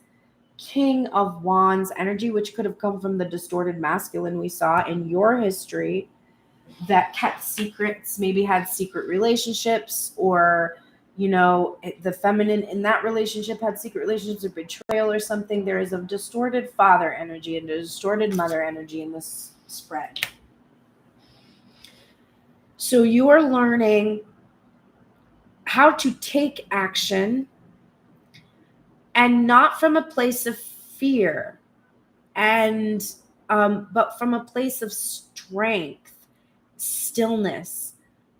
King of Wands energy, which could have come from the distorted masculine we saw in your history that kept secrets, maybe had secret relationships, or, you know, the feminine in that relationship had secret relationships or betrayal or something. There is a distorted father energy and a distorted mother energy in this spread. So you are learning how to take action, and not from a place of fear, and but from a place of strength, stillness,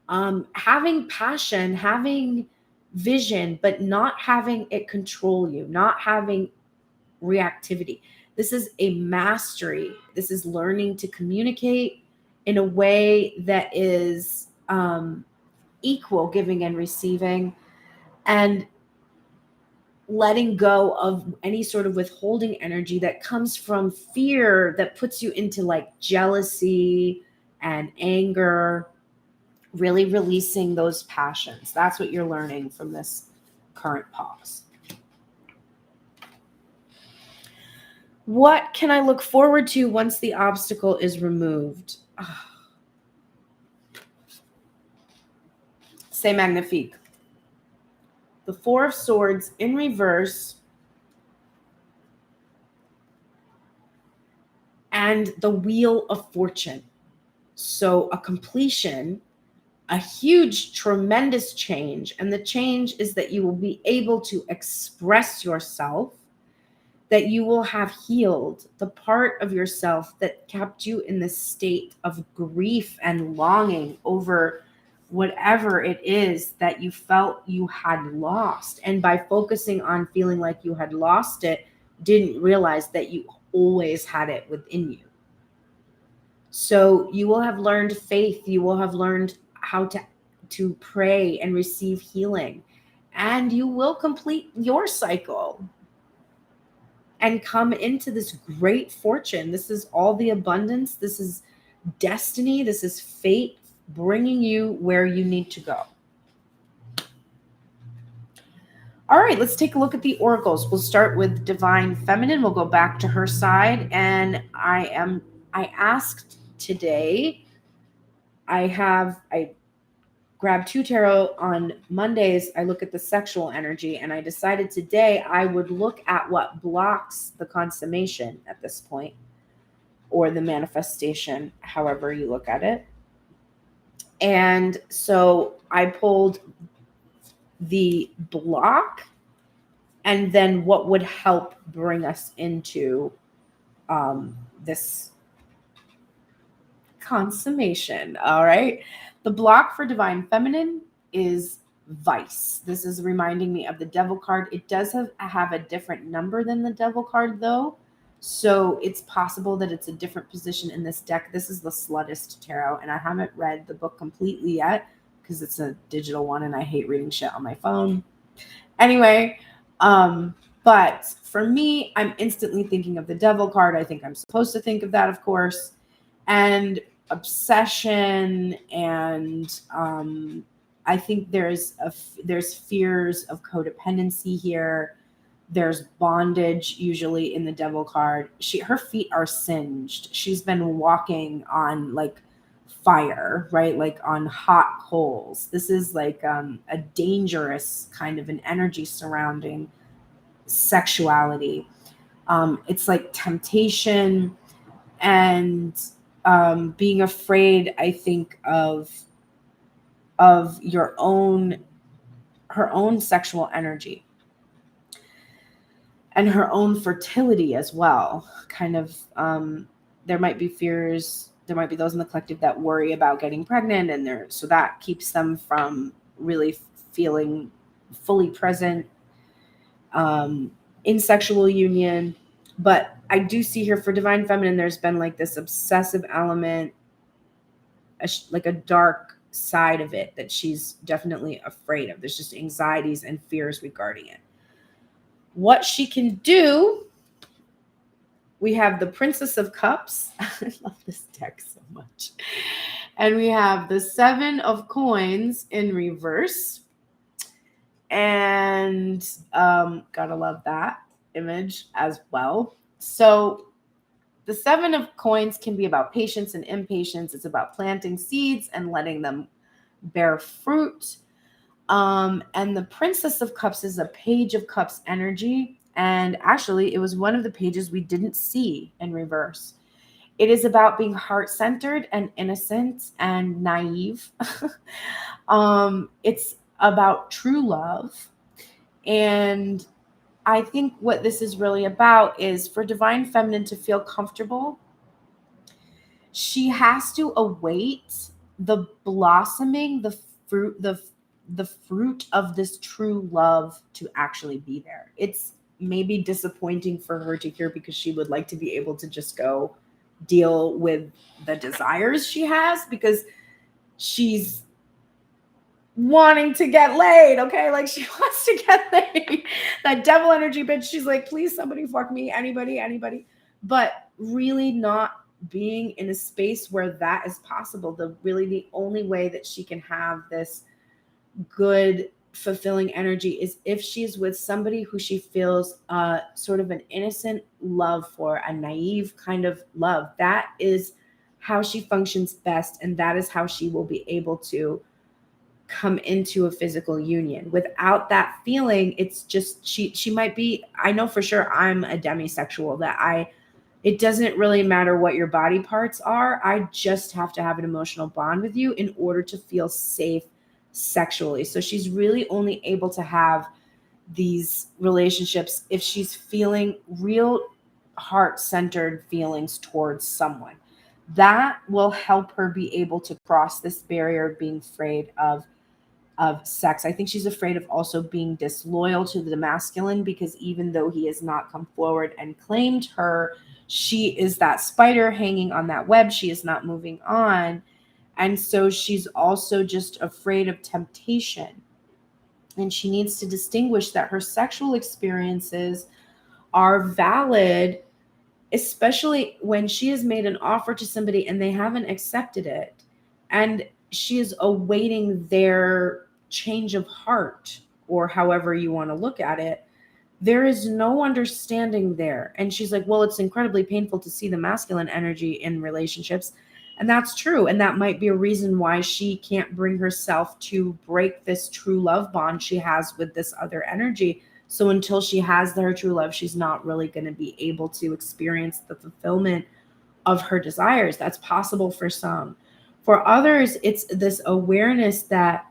having passion, having vision, but not having it control you, not having reactivity. This is a mastery. This is learning to communicate in a way that is equal, giving and receiving, and letting go of any sort of withholding energy that comes from fear that puts you into like jealousy and anger, really releasing those passions. That's what you're learning from this current pause. What can I look forward to once the obstacle is removed? Oh. C'est magnifique. The Four of Swords in reverse and the Wheel of Fortune. So a completion, a huge, tremendous change. And the change is that you will be able to express yourself, that you will have healed the part of yourself that kept you in this state of grief and longing over whatever it is that you felt you had lost. And by focusing on feeling like you had lost it, didn't realize that you always had it within you. So you will have learned faith. You will have learned how to pray and receive healing. And you will complete your cycle and come into this great fortune. This is all the abundance. This is destiny. This is fate bringing you where you need to go. All right, let's take a look at the oracles. We'll start with Divine Feminine. We'll go back to her side. And I asked today, I grab 2 tarot on Mondays. I look at the sexual energy, and I decided today I would look at what blocks the consummation at this point, or the manifestation, however you look at it. And so I pulled the block and then what would help bring us into this consummation. All right. The block for Divine Feminine is Vice. This is reminding me of the Devil card. It does have a different number than the Devil card, though. So it's possible that it's a different position in this deck. This is the Sluttist Tarot, and I haven't read the book completely yet because it's a digital one, and I hate reading shit on my phone. Anyway, but for me, I'm instantly thinking of the Devil card. I think I'm supposed to think of that, of course. And obsession, and I think there's fears of codependency here. There's bondage usually in the devil card. Her feet are singed. She's been walking on like fire, right? Like on hot coals. This is like a dangerous kind of an energy surrounding sexuality. It's like temptation and being afraid, I think, of her own sexual energy and her own fertility as well. Kind of, there might be fears. There might be those in the collective that worry about getting pregnant, and so that keeps them from really feeling fully present in sexual union. But I do see here for divine feminine, there's been like this obsessive element, like a dark side of it that she's definitely afraid of. There's just anxieties and fears regarding it. What she can do, we have the Princess of Cups. I love this deck so much. And we have the Seven of Coins in reverse. And gotta love that image as well. So the Seven of Coins can be about patience and impatience. It's about planting seeds and letting them bear fruit. And the Princess of Cups is a Page of Cups energy. And actually, it was one of the pages we didn't see in reverse. It is about being heart-centered and innocent and naive. It's about true love. And I think what this is really about is for divine feminine to feel comfortable, she has to await the blossoming, the fruit of this true love to actually be there. It's maybe disappointing for her to hear because she would like to be able to just go deal with the desires she has because she's wanting to get laid, okay? Like she wants to get laid. That devil energy bitch, she's like, please somebody fuck me, anybody. But really not being in a space where that is possible. The only way that she can have this good, fulfilling energy is if she's with somebody who she feels sort of an innocent love for, a naive kind of love. That is how she functions best, and that is how she will be able to come into a physical union. Without that feeling, it's just she might be, I know for sure I'm a demisexual, that it doesn't really matter what your body parts are. I just have to have an emotional bond with you in order to feel safe sexually. So she's really only able to have these relationships if she's feeling real heart-centered feelings towards someone. That will help her be able to cross this barrier of being afraid of sex. I think she's afraid of also being disloyal to the masculine, because even though he has not come forward and claimed her, she is that spider hanging on that web. She is not moving on. And so she's also just afraid of temptation. And she needs to distinguish that her sexual experiences are valid, especially when she has made an offer to somebody and they haven't accepted it. And she is awaiting their change of heart, or however you want to look at it. There is no understanding there. And she's like, well, it's incredibly painful to see the masculine energy in relationships. And that's true. And that might be a reason why she can't bring herself to break this true love bond she has with this other energy. So until she has her true love, she's not really going to be able to experience the fulfillment of her desires. That's possible for some. For others, it's this awareness that,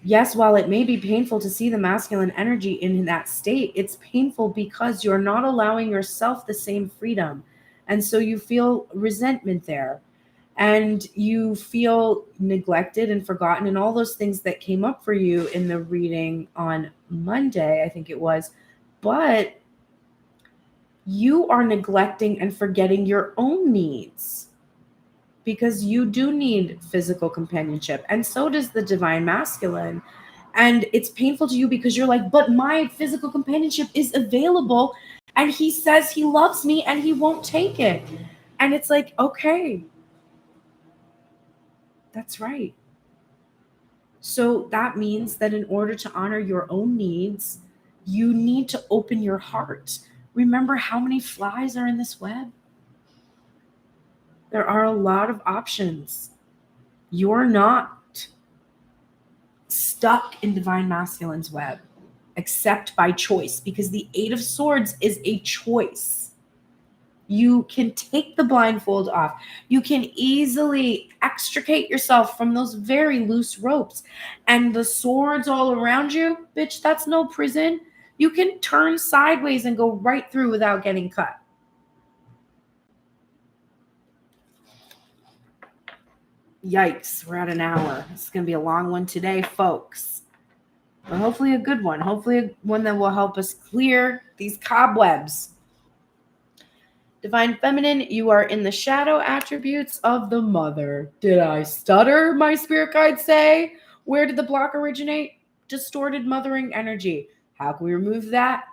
yes, while it may be painful to see the masculine energy in that state, it's painful because you're not allowing yourself the same freedom. And so you feel resentment there, and you feel neglected and forgotten, and all those things that came up for you in the reading on Monday, I think it was. But you are neglecting and forgetting your own needs, because you do need physical companionship, and so does the divine masculine. And it's painful to you because you're like, but my physical companionship is available, and he says he loves me and he won't take it. And it's like, okay, that's right. So that means that in order to honor your own needs, You need to open your heart. Remember how many flies are in this web? There are a lot of options. You're not stuck in Divine Masculine's web, except by choice, because the Eight of Swords is a choice. You can take the blindfold off. You can easily extricate yourself from those very loose ropes. And the swords all around you, bitch, that's no prison. You can turn sideways and go right through without getting cut. Yikes, we're at an hour. It's going to be a long one today, folks. But hopefully a good one. Hopefully one that will help us clear these cobwebs. Divine Feminine, you are in the shadow attributes of the mother. Did I stutter, my spirit guides say? Where did the block originate? Distorted mothering energy. How can we remove that?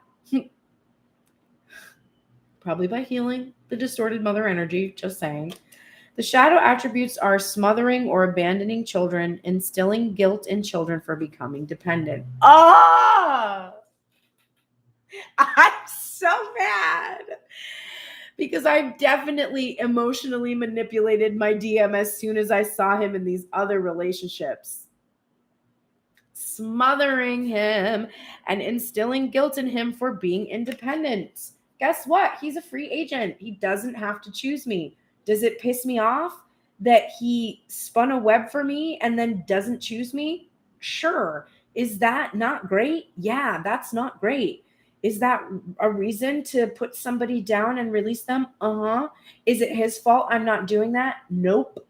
Probably by healing the distorted mother energy, just saying. The shadow attributes are smothering or abandoning children, instilling guilt in children for becoming dependent. Oh! I'm so mad. Because I've definitely emotionally manipulated my DM as soon as I saw him in these other relationships. Smothering him and instilling guilt in him for being independent. Guess what? He's a free agent. He doesn't have to choose me. Does it piss me off that he spun a web for me and then doesn't choose me? Sure. Is that not great? Yeah, that's not great. Is that a reason to put somebody down and release them? Is it his fault I'm not doing that? Nope.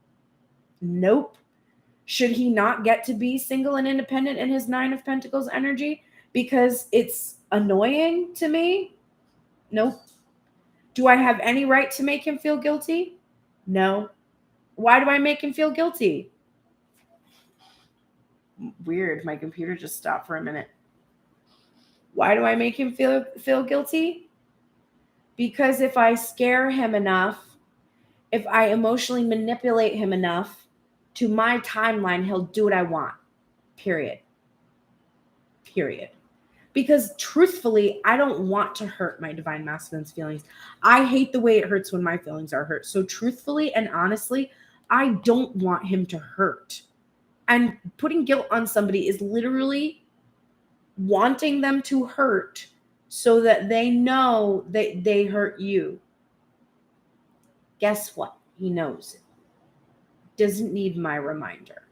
Should he not get to be single and independent in his 9 of Pentacles energy because it's annoying to me? Nope. Do I have any right to make him feel guilty? No. Why do I make him feel guilty? Weird. My computer just stopped for a minute. Why do I make him feel guilty? Because if I scare him enough, if I emotionally manipulate him enough to my timeline, he'll do what I want. Period. Because truthfully, I don't want to hurt my Divine Masculine's feelings. I hate the way it hurts when my feelings are hurt. So truthfully and honestly, I don't want him to hurt. And putting guilt on somebody is literally wanting them to hurt so that they know that they hurt you. Guess what? He knows it. Doesn't need my reminder.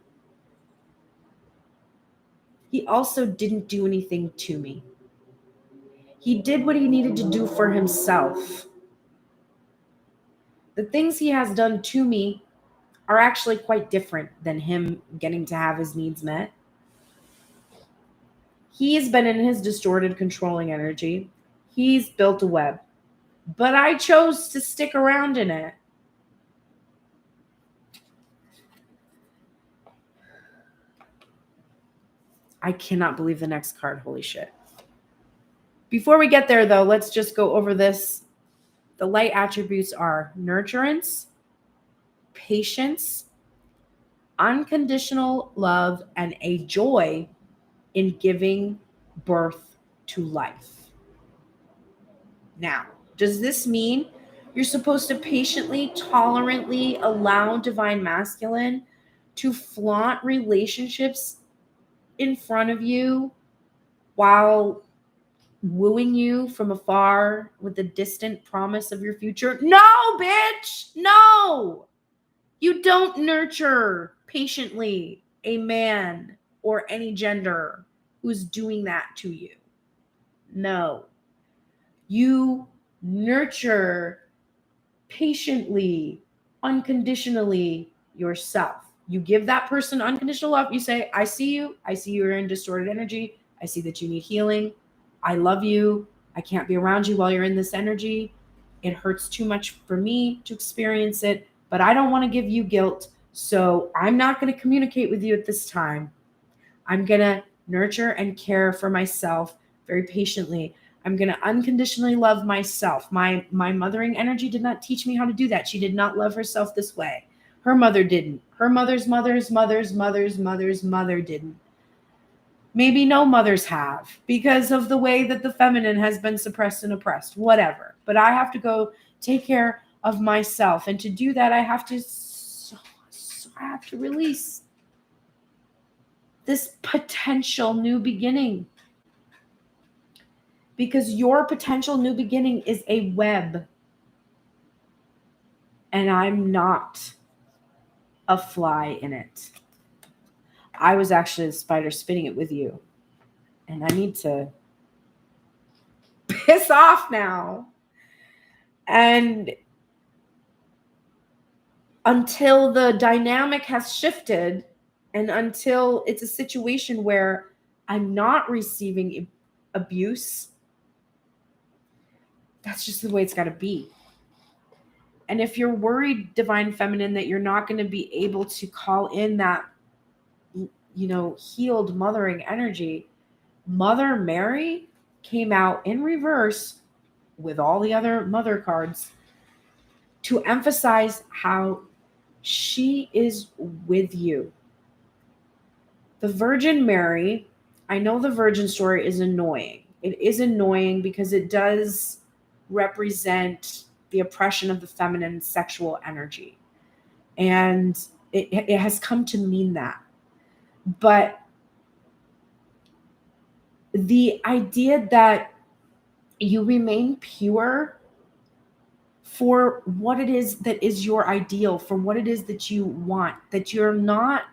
He also didn't do anything to me. He did what he needed to do for himself. The things he has done to me are actually quite different than him getting to have his needs met. He's been in his distorted, controlling energy. He's built a web. But I chose to stick around in it. I cannot believe the next card. Holy shit. Before we get there, though, let's just go over this. The light attributes are nurturance, patience, unconditional love, and a joy in giving birth to life. Now, does this mean you're supposed to patiently, tolerantly allow Divine Masculine to flaunt relationships in front of you while wooing you from afar with the distant promise of your future? No, bitch! No! You don't nurture patiently a man or any gender who's doing that to you. No. You nurture patiently, unconditionally yourself. You give that person unconditional love. You say, I see you. I see you're in distorted energy. I see that you need healing. I love you. I can't be around you while you're in this energy. It hurts too much for me to experience it, but I don't want to give you guilt. So I'm not going to communicate with you at this time. I'm going to nurture and care for myself very patiently. I'm going to unconditionally love myself. My mothering energy did not teach me how to do that. She did not love herself this way. Her mother didn't. Her mother's mother didn't. Maybe no mothers have because of the way that the feminine has been suppressed and oppressed, whatever. But I have to go take care of myself. And to do that, I have to release this potential new beginning. Because your potential new beginning is a web. And I'm not a fly in it. I was actually the spider spinning it with you. And I need to piss off now. And until the dynamic has shifted and until it's a situation where I'm not receiving abuse, that's just the way it's got to be. And if you're worried, Divine Feminine, that you're not going to be able to call in that, healed mothering energy, Mother Mary came out in reverse with all the other mother cards to emphasize how she is with you. The Virgin Mary, I know the Virgin story is annoying. It is annoying because it does represent the oppression of the feminine sexual energy. And it has come to mean that. But the idea that you remain pure for what it is that is your ideal, for what it is that you want, that you're not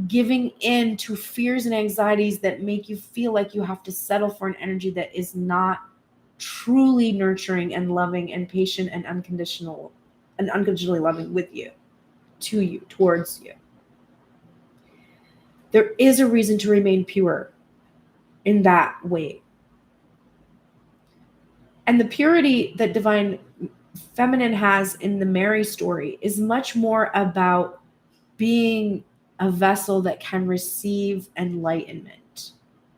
giving in to fears and anxieties that make you feel like you have to settle for an energy that is not truly nurturing and loving and patient and unconditionally loving with you, to you, towards you. There is a reason to remain pure in that way. And the purity that Divine Feminine has in the Mary story is much more about being a vessel that can receive enlightenment,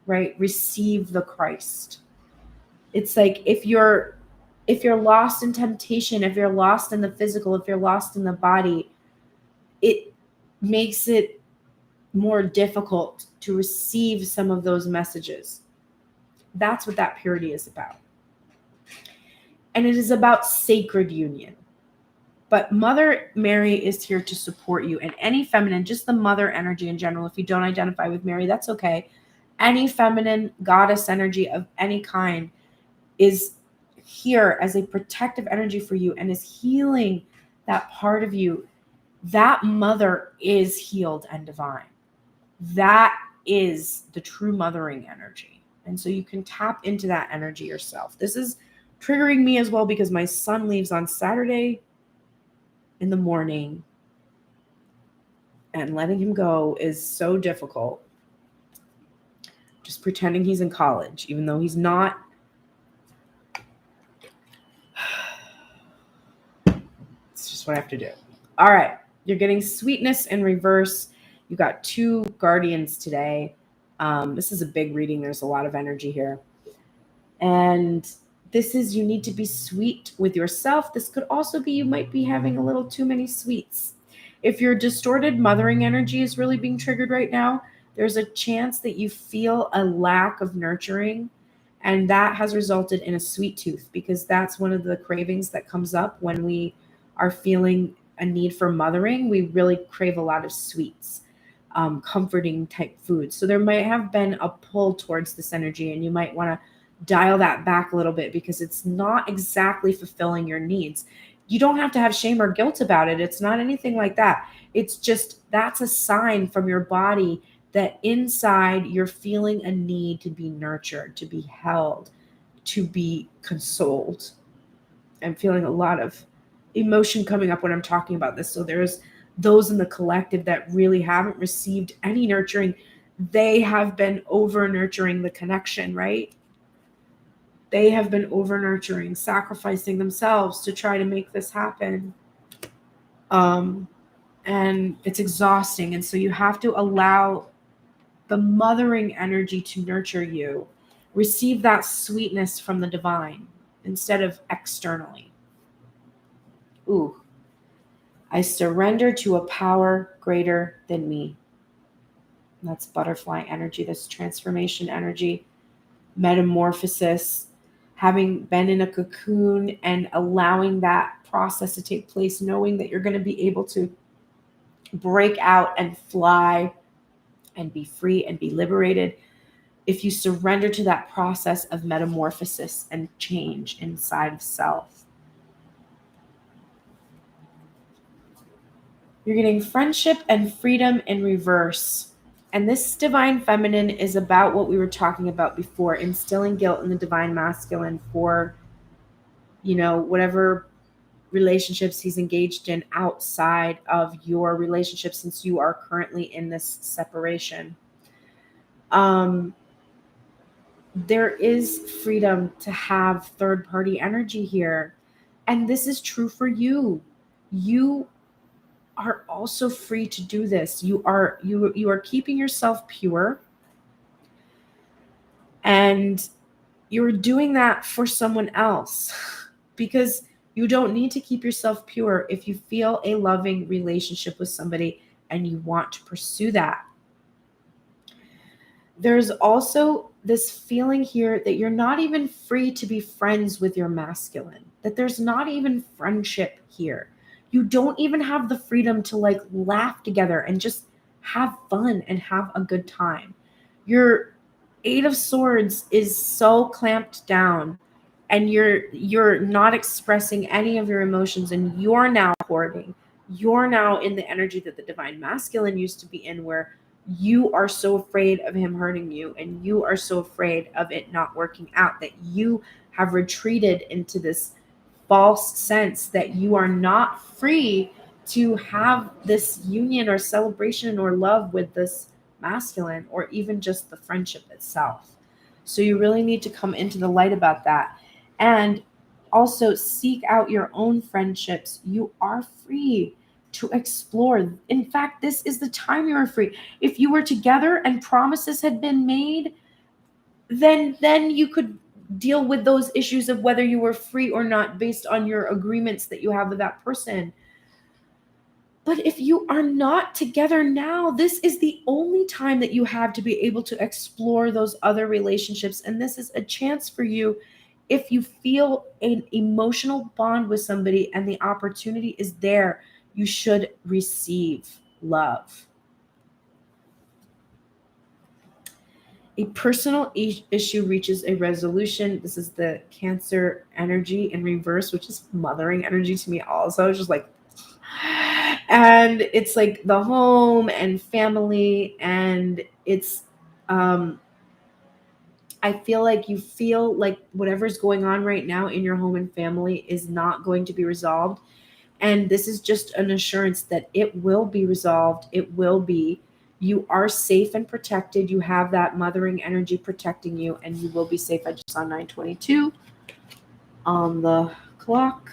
right? Receive the Christ. It's like if you're lost in temptation, if you're lost in the physical, if you're lost in the body, it makes it more difficult to receive some of those messages. That's what that purity is about. And it is about sacred union. But Mother Mary is here to support you. And any feminine, just the mother energy in general, if you don't identify with Mary, that's okay. Any feminine goddess energy of any kind is here as a protective energy for you and is healing that part of you. That mother is healed and divine. That is the true mothering energy. And so you can tap into that energy yourself. This is triggering me as well because my son leaves on Saturday in the morning, and letting him go is so difficult. Just pretending he's in college, even though he's not. It's just what I have to do. All right. You're getting sweetness in reverse. You got 2 guardians today. This is a big reading. There's a lot of energy here. And this is, you need to be sweet with yourself. This could also be, you might be having a little too many sweets. If your distorted mothering energy is really being triggered right now, there's a chance that you feel a lack of nurturing. And that has resulted in a sweet tooth, because that's one of the cravings that comes up when we are feeling a need for mothering. We really crave a lot of sweets, comforting type foods. So there might have been a pull towards this energy, and you might want to dial that back a little bit because it's not exactly fulfilling your needs. You don't have to have shame or guilt about it. It's not anything like that. It's just, that's a sign from your body that inside you're feeling a need to be nurtured, to be held, to be consoled. I'm feeling a lot of emotion coming up when I'm talking about this. So there's those in the collective that really haven't received any nurturing. They have been over nurturing the connection, right? They have been over nurturing, sacrificing themselves to try to make this happen. And it's exhausting. And so you have to allow the mothering energy to nurture you. Receive that sweetness from the divine instead of externally. Ooh. I surrender to a power greater than me. That's butterfly energy, this transformation energy, metamorphosis, having been in a cocoon and allowing that process to take place, knowing that you're going to be able to break out and fly and be free and be liberated if you surrender to that process of metamorphosis and change inside of self. You're getting friendship and freedom in reverse. And this divine feminine is about what we were talking about before, instilling guilt in the divine masculine for, whatever relationships he's engaged in outside of your relationship, since you are currently in this separation. There is freedom to have third party energy here. And this is true for you. You are also free to do this. You are keeping yourself pure, and you're doing that for someone else, because you don't need to keep yourself pure if you feel a loving relationship with somebody and you want to pursue that. There's also this feeling here that you're not even free to be friends with your masculine, that there's not even friendship here. You don't even have the freedom to laugh together and just have fun and have a good time. Your Eight of Swords is so clamped down, and you're not expressing any of your emotions, and you're now hoarding. You're now in the energy that the divine masculine used to be in, where you are so afraid of him hurting you, and you are so afraid of it not working out, that you have retreated into this false sense that you are not free to have this union or celebration or love with this masculine, or even just the friendship itself. So you really need to come into the light about that, and also seek out your own friendships. You are free to explore. In fact, this is the time you are free. If you were together and promises had been made, then you could deal with those issues of whether you were free or not based on your agreements that you have with that person. But if you are not together now, this is the only time that you have to be able to explore those other relationships. And this is a chance for you, if you feel an emotional bond with somebody and the opportunity is there, you should receive love. A personal issue reaches a resolution. This is the Cancer energy in reverse, which is mothering energy to me also. It's just and it's like the home and family, and it's I feel like you feel like whatever's going on right now in your home and family is not going to be resolved, and this is just an assurance that it will be resolved. It will be. You are safe and protected. You have that mothering energy protecting you, and you will be safe. I just saw 9:22 on the clock.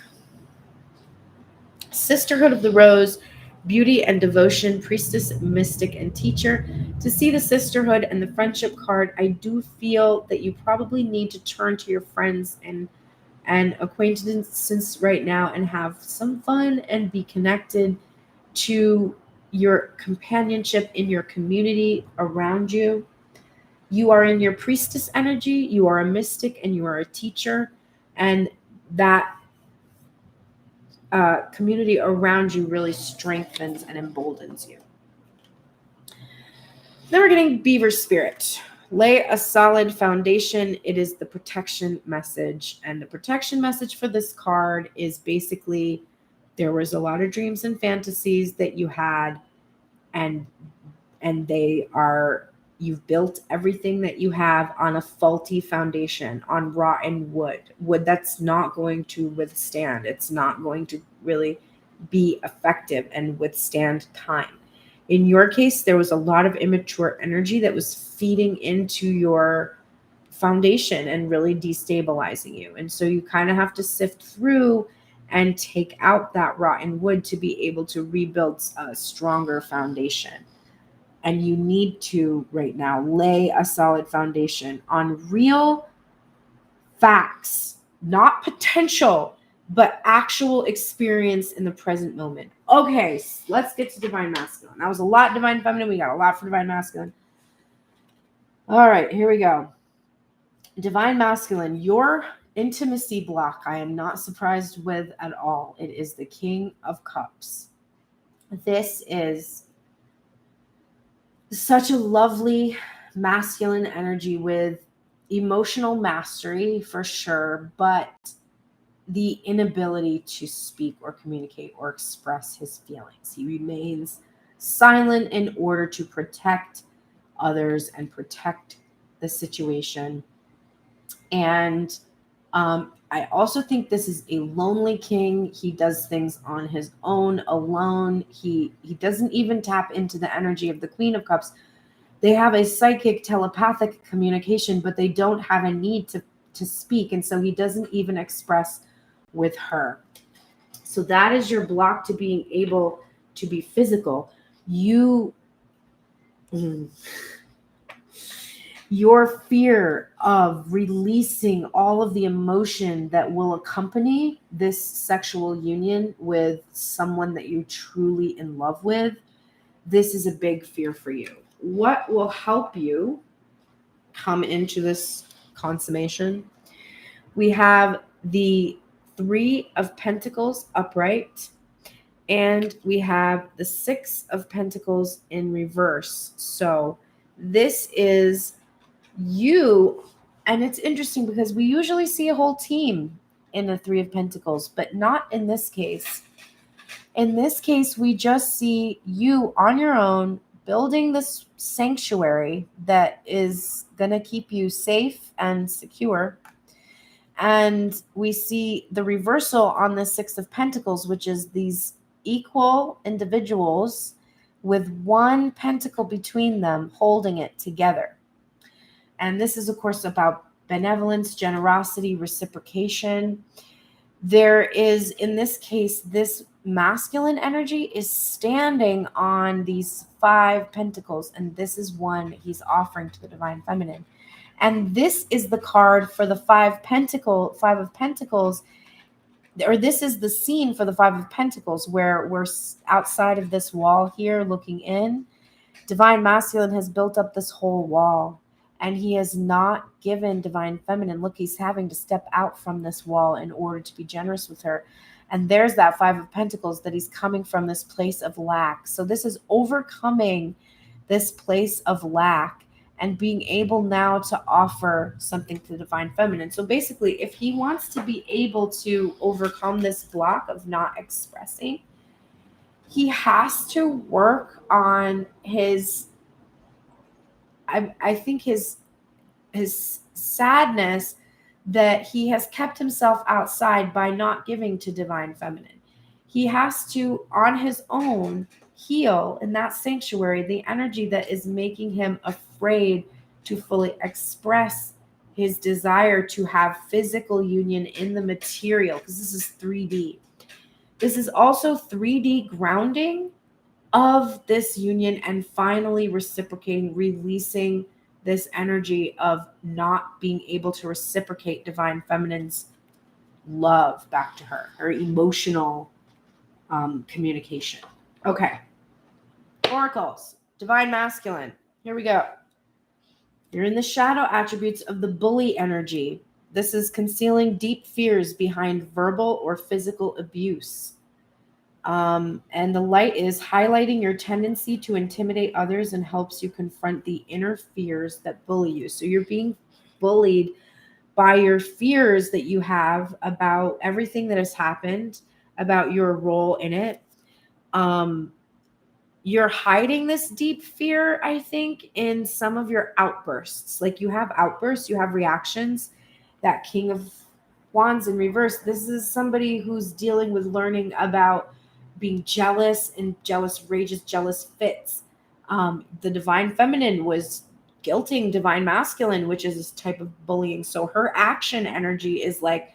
Sisterhood of the Rose, beauty and devotion, priestess, mystic, and teacher. To see the sisterhood and the friendship card, I do feel that you probably need to turn to your friends and acquaintances right now and have some fun and be connected to your companionship in your community around you. You are in your priestess energy, you are a mystic, and you are a teacher, and that community around you really strengthens and emboldens you. Then we're getting Beaver Spirit. Lay a solid foundation. It is the protection message. And the protection message for this card is basically, there was a lot of dreams and fantasies that you had, and you've built everything that you have on a faulty foundation, on rotten wood that's not going to withstand. It's not going to really be effective and withstand time. In your case, there was a lot of immature energy that was feeding into your foundation and really destabilizing you. And so you kind of have to sift through and take out that rotten wood to be able to rebuild a stronger foundation. And you need to right now lay a solid foundation on real facts, not potential, but actual experience in the present moment. Okay, let's get to divine masculine. That was a lot divine feminine. We got a lot for divine masculine. All right, here we go. Divine Masculine, your intimacy block, I am not surprised with at all. It is the King of Cups. This is such a lovely masculine energy with emotional mastery for sure, but the inability to speak or communicate or express his feelings. He remains silent in order to protect others and protect the situation. And I also think this is a lonely king. He does things on his own, alone. He doesn't even tap into the energy of the Queen of Cups. They have a psychic telepathic communication, but they don't have a need to speak. And so he doesn't even express with her. So that is your block to being able to be physical. Your fear of releasing all of the emotion that will accompany this sexual union with someone that you're truly in love with, this is a big fear for you. What will help you come into this consummation? We have the Three of Pentacles upright, and we have the Six of Pentacles in reverse. So this is you, and it's interesting because we usually see a whole team in the Three of Pentacles, but not in this case. In this case, we just see you on your own building this sanctuary that is going to keep you safe and secure. And we see the reversal on the Six of Pentacles, which is these equal individuals with one pentacle between them holding it together. And this is, of course, about benevolence, generosity, reciprocation. There is, in this case, this masculine energy is standing on these five pentacles, and this is one he's offering to the divine feminine. And this is the card for the Five of Pentacles, or this is the scene for the Five of Pentacles, where we're outside of this wall here looking in. Divine masculine has built up this whole wall, and he has not given divine feminine. Look, he's having to step out from this wall in order to be generous with her. And there's that Five of Pentacles, that he's coming from this place of lack. So this is overcoming this place of lack and being able now to offer something to the divine feminine. So basically, if he wants to be able to overcome this block of not expressing, he has to work on his, I think his sadness that he has kept himself outside by not giving to divine feminine. He has to, on his own, heal in that sanctuary the energy that is making him afraid to fully express his desire to have physical union in the material, because this is 3D. This is also 3D grounding of this union and finally reciprocating, releasing this energy of not being able to reciprocate divine feminine's love back to her, her emotional communication. Okay. Oracles, divine masculine. Here we go. You're in the shadow attributes of the bully energy. This is concealing deep fears behind verbal or physical abuse. And the light is highlighting your tendency to intimidate others and helps you confront the inner fears that bully you. So you're being bullied by your fears that you have about everything that has happened, about your role in it. You're hiding this deep fear, I think, in some of your outbursts. Like you have outbursts, you have reactions. That King of Wands in reverse, this is somebody who's dealing with learning about being jealous and jealous rages, jealous fits. The divine feminine was guilting divine masculine, which is this type of bullying. So her action energy is like,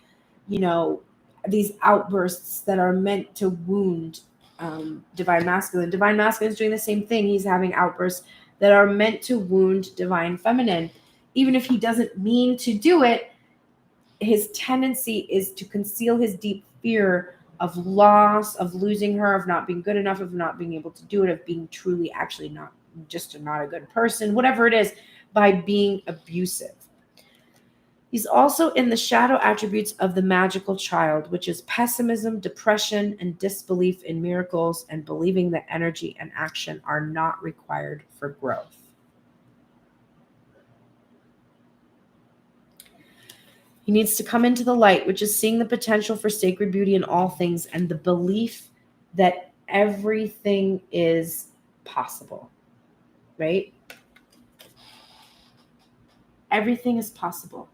these outbursts that are meant to wound divine masculine. Divine masculine is doing the same thing. He's having outbursts that are meant to wound divine feminine. Even if he doesn't mean to do it, his tendency is to conceal his deep fear of loss, of losing her, of not being good enough, of not being able to do it, of being truly actually not a good person, whatever it is. by being abusive. He's also in the shadow attributes of the magical child, which is pessimism, depression, and disbelief in miracles, and believing that energy and action are not required for growth. He needs to come into the light, which is seeing the potential for sacred beauty in all things and the belief that everything is possible, right? Everything is possible.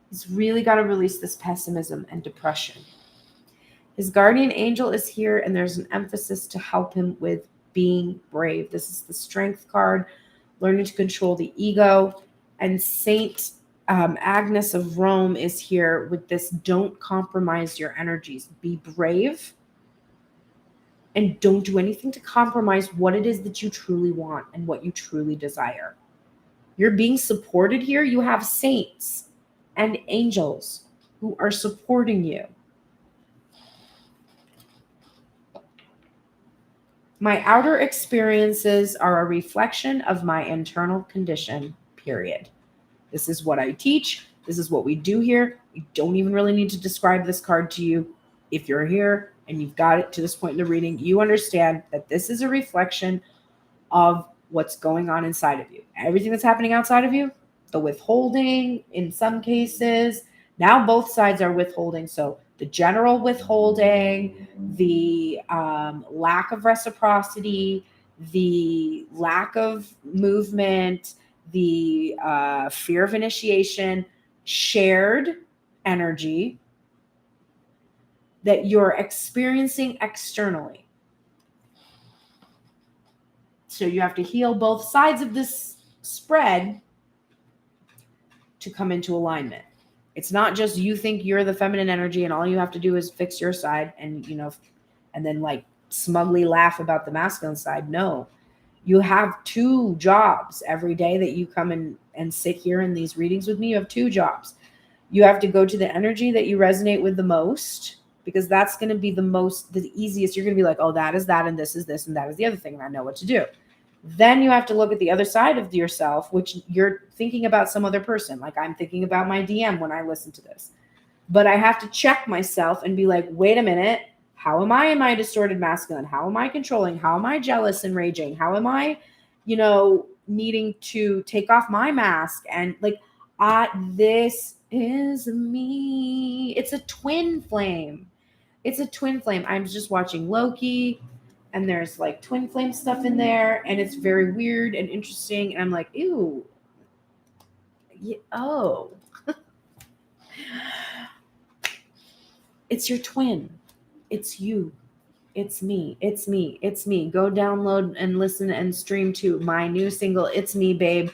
He's really got to release this pessimism and depression. His guardian angel is here, and there's an emphasis to help him with being brave. This is the strength card, learning to control the ego. And Saint Agnes of Rome is here with this: don't compromise your energies. Be brave and don't do anything to compromise what it is that you truly want and what you truly desire. You're being supported here. You have saints and angels who are supporting you. My outer experiences are a reflection of my internal condition, period. This is what I teach. This is what we do here. We don't even really need to describe this card to you. If you're here and you've got it to this point in the reading, you understand that this is a reflection of what's going on inside of you. Everything that's happening outside of you, the withholding in some cases. Now both sides are withholding. So the general withholding, the lack of reciprocity, the lack of movement, the fear of initiation, shared energy that you're experiencing externally. So you have to heal both sides of this spread to come into alignment. It's not just you think you're the feminine energy and all you have to do is fix your side and, and then like smugly laugh about the masculine side. No, you have two jobs every day that you come in and sit here in these readings with me. You have two jobs. You have to go to the energy that you resonate with the most, because that's going to be the easiest. You're going to be like, oh, that is that, and this is this, and that is the other thing, and I know what to do. Then you have to look at the other side of yourself, which you're thinking about some other person. Like I'm thinking about my DM when I listen to this. But I have to check myself and be like, wait a minute, how am I in my distorted masculine? How am I controlling? How am I jealous and raging? How am I, needing to take off my mask? And like, this is me. It's a twin flame. It's a twin flame. I'm just watching Loki, and there's like twin flame stuff in there, and it's very weird and interesting. And I'm like, ew. Yeah, oh. It's your twin. It's you. It's me. It's me. It's me. Go download and listen and stream to my new single, It's Me, Babe.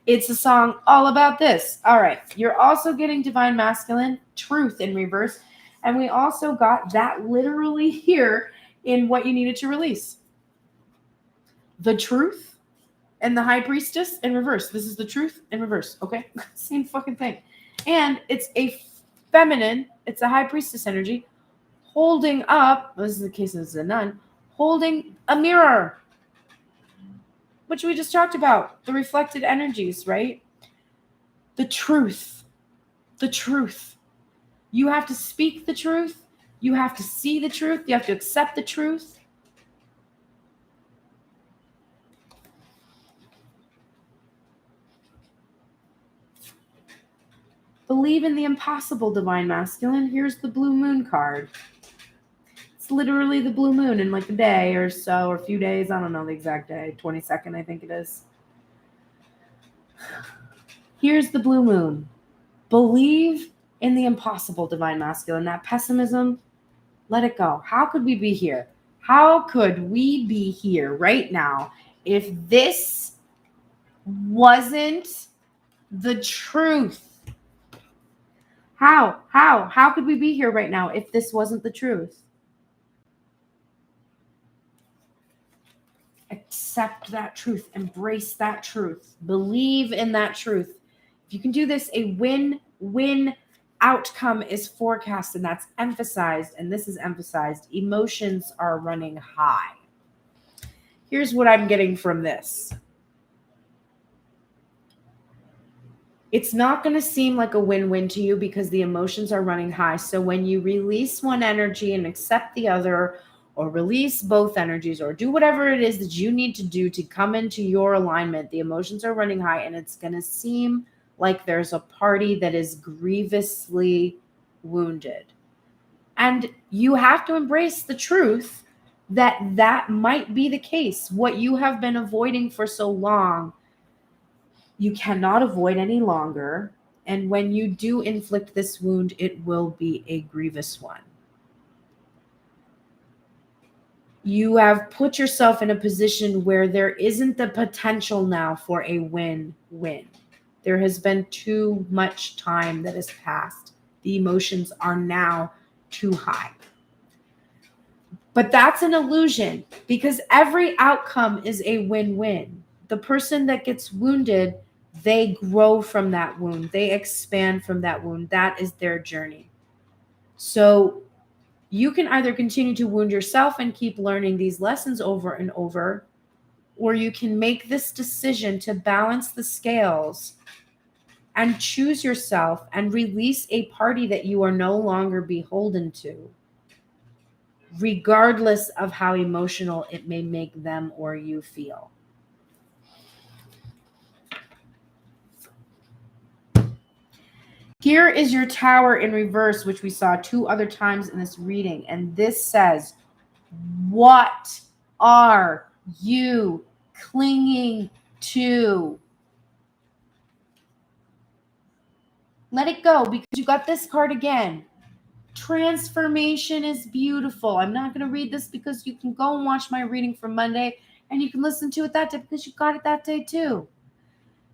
It's a song all about this. All right. You're also getting Divine Masculine, Truth in reverse. And we also got that literally here in what you needed to release. The Truth and the High Priestess in reverse. This is the Truth in reverse. Okay. Same fucking thing. And it's a feminine, it's a High Priestess energy holding up, this is the case of the nun, holding a mirror, which we just talked about, the reflected energies, right? The truth. The truth. You have to speak the truth. You have to see the truth. You have to accept the truth. Believe in the impossible, Divine Masculine. Here's the blue moon card. It's literally the blue moon in like a day or so, or a few days. I don't know the exact day. 22nd, I think it is. Here's the blue moon. Believe in the impossible, Divine Masculine. That pessimism, let it go. How could we be here? How could we be here right now if this wasn't the truth? How could we be here right now if this wasn't the truth? Accept that truth. Embrace that truth. Believe in that truth. If you can do this, a win-win outcome is forecast, and that's emphasized, and this is emphasized. Emotions are running high. Here's what I'm getting from this. It's not going to seem like a win-win to you because the emotions are running high. So when you release one energy and accept the other, or release both energies, or do whatever it is that you need to do to come into your alignment, the emotions are running high, and it's going to seem like there's a party that is grievously wounded. And you have to embrace the truth that that might be the case. What you have been avoiding for so long, you cannot avoid any longer. And when you do inflict this wound, it will be a grievous one. You have put yourself in a position where there isn't the potential now for a win-win. There has been too much time that has passed. The emotions are now too high. But that's an illusion, because every outcome is a win-win. The person that gets wounded, they grow from that wound. They expand from that wound. That is their journey. So you can either continue to wound yourself and keep learning these lessons over and over, or you can make this decision to balance the scales and choose yourself and release a party that you are no longer beholden to, regardless of how emotional it may make them or you feel. Here is your Tower in reverse, which we saw 2 other times in this reading. And this says, what are you clinging to? Let it go, because you got this card again. Transformation is beautiful. I'm not going to read this because you can go and watch my reading from Monday, and you can listen to it that day because you got it that day too.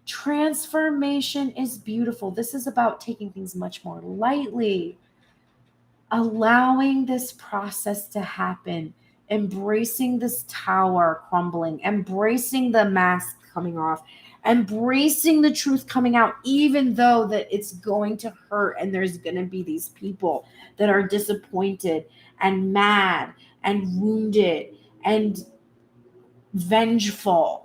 Transformation is beautiful. This is about taking things much more lightly, allowing this process to happen, embracing this tower crumbling, embracing the mask coming off, embracing the truth coming out, even though that it's going to hurt, and there's going to be these people that are disappointed and mad and wounded and vengeful.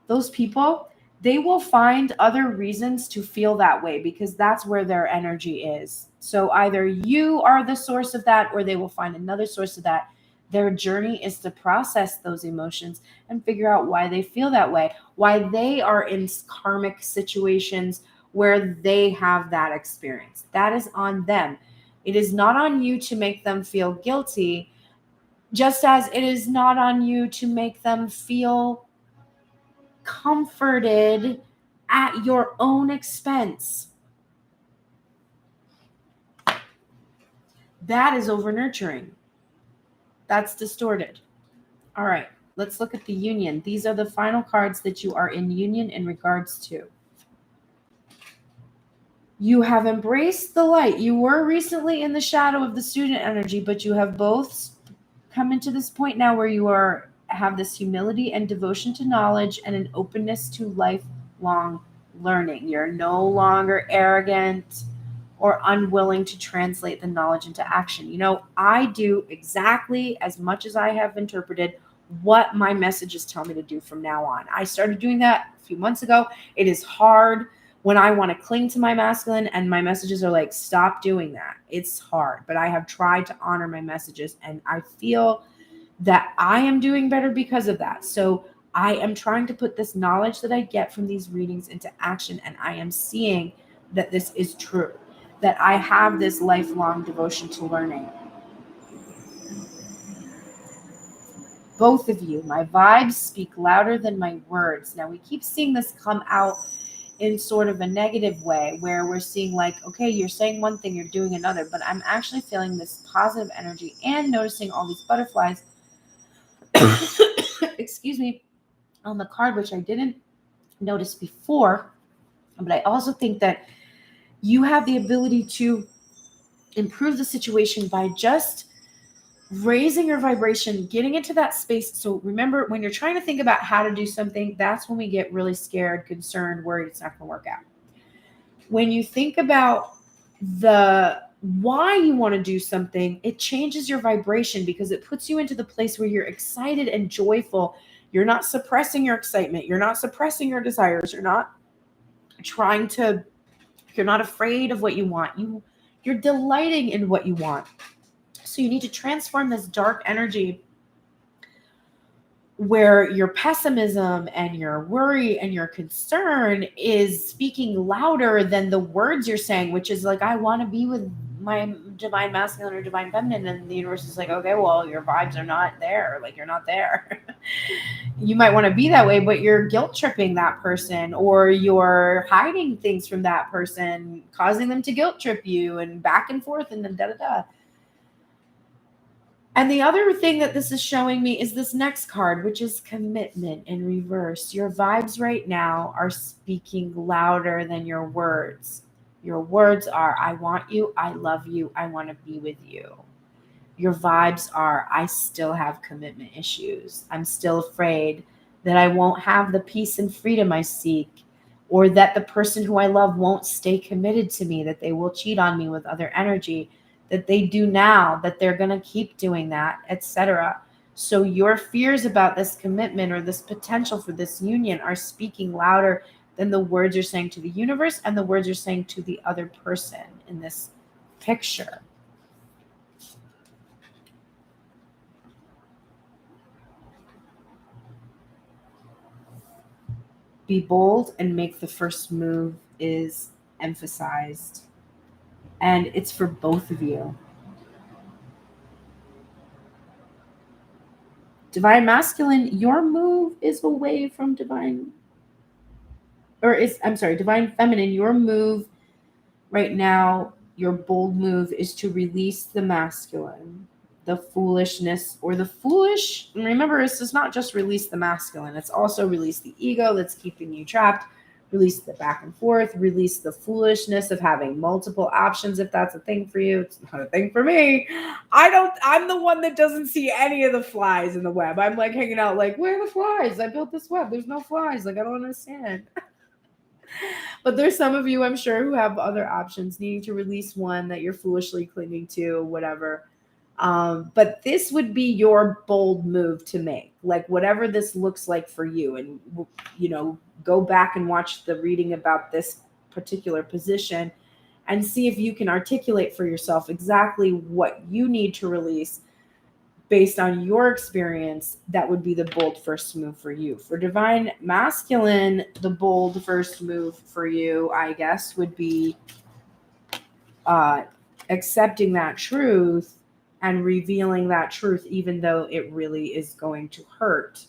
Those people, they will find other reasons to feel that way because that's where their energy is. So either you are the source of that, or they will find another source of that. Their journey is to process those emotions and figure out why they feel that way, why they are in karmic situations where they have that experience. That is on them. It is not on you to make them feel guilty, just as it is not on you to make them feel comforted at your own expense. That is over nurturing. That's distorted. All right, let's look at the union. These are the final cards that you are in union in regards to. You have embraced the light. You were recently in the shadow of the student energy, but you have both come into this point now where you have this humility and devotion to knowledge and an openness to lifelong learning. You're no longer arrogant or unwilling to translate the knowledge into action. You know, I do exactly as much as I have interpreted what my messages tell me to do from now on. I started doing that a few months ago. It is hard when I want to cling to my masculine and my messages are like, stop doing that. It's hard, but I have tried to honor my messages, and I feel that I am doing better because of that. So I am trying to put this knowledge that I get from these readings into action, and I am seeing that this is true, that I have this lifelong devotion to learning. Both of you, my vibes speak louder than my words. Now we keep seeing this come out in sort of a negative way where we're seeing like, okay, you're saying one thing, you're doing another, but I'm actually feeling this positive energy and noticing all these butterflies excuse me, on the card, which I didn't notice before. But I also think that you have the ability to improve the situation by just raising your vibration, getting into that space. So remember, when you're trying to think about how to do something, that's when we get really scared, concerned, worried it's not going to work out. When you think about the why you want to do something, it changes your vibration because it puts you into the place where you're excited and joyful. You're not suppressing your excitement. You're not suppressing your desires. You're not trying to, you're not afraid of what you want. You're delighting in what you want. So you need to transform this dark energy where your pessimism and your worry and your concern is speaking louder than the words you're saying, which is like, I want to be with my divine masculine or divine feminine. And the universe is like, okay, well, your vibes are not there. Like, you're not there. You might want to be that way, but you're guilt tripping that person, or you're hiding things from that person, causing them to guilt trip you, and back and forth, and then da-da-da. And the other thing that this is showing me is this next card, which is commitment in reverse. Your vibes right now are speaking louder than your words. Your words are, I want you, I love you, I want to be with you. Your vibes are, I still have commitment issues. I'm still afraid that I won't have the peace and freedom I seek, or that the person who I love won't stay committed to me, that they will cheat on me with other energy, that they do now, that they're going to keep doing that, etc. So your fears about this commitment or this potential for this union are speaking louder than the words you're saying to the universe and the words you're saying to the other person in this picture. Be bold and make the first move is emphasized. And it's for both of you. Divine masculine, your move is away from divine, divine feminine, your move right now, your bold move is to release the masculine, the foolishness or the foolish. And remember, this is not just release the masculine, it's also release the ego that's keeping you trapped, release the back and forth, release the foolishness of having multiple options. If that's a thing for you, it's not a thing for me. I'm the one that doesn't see any of the flies in the web. I'm like hanging out like, where are the flies? I built this web, there's no flies. Like, I don't understand. But there's some of you, I'm sure, who have other options, needing to release one that you're foolishly clinging to, whatever. But this would be your bold move to make, like whatever this looks like for you. And, you know, go back and watch the reading about this particular position and see if you can articulate for yourself exactly what you need to release based on your experience. That would be the bold first move for you. For divine masculine, the bold first move for you, I guess, would be accepting that truth and revealing that truth, even though it really is going to hurt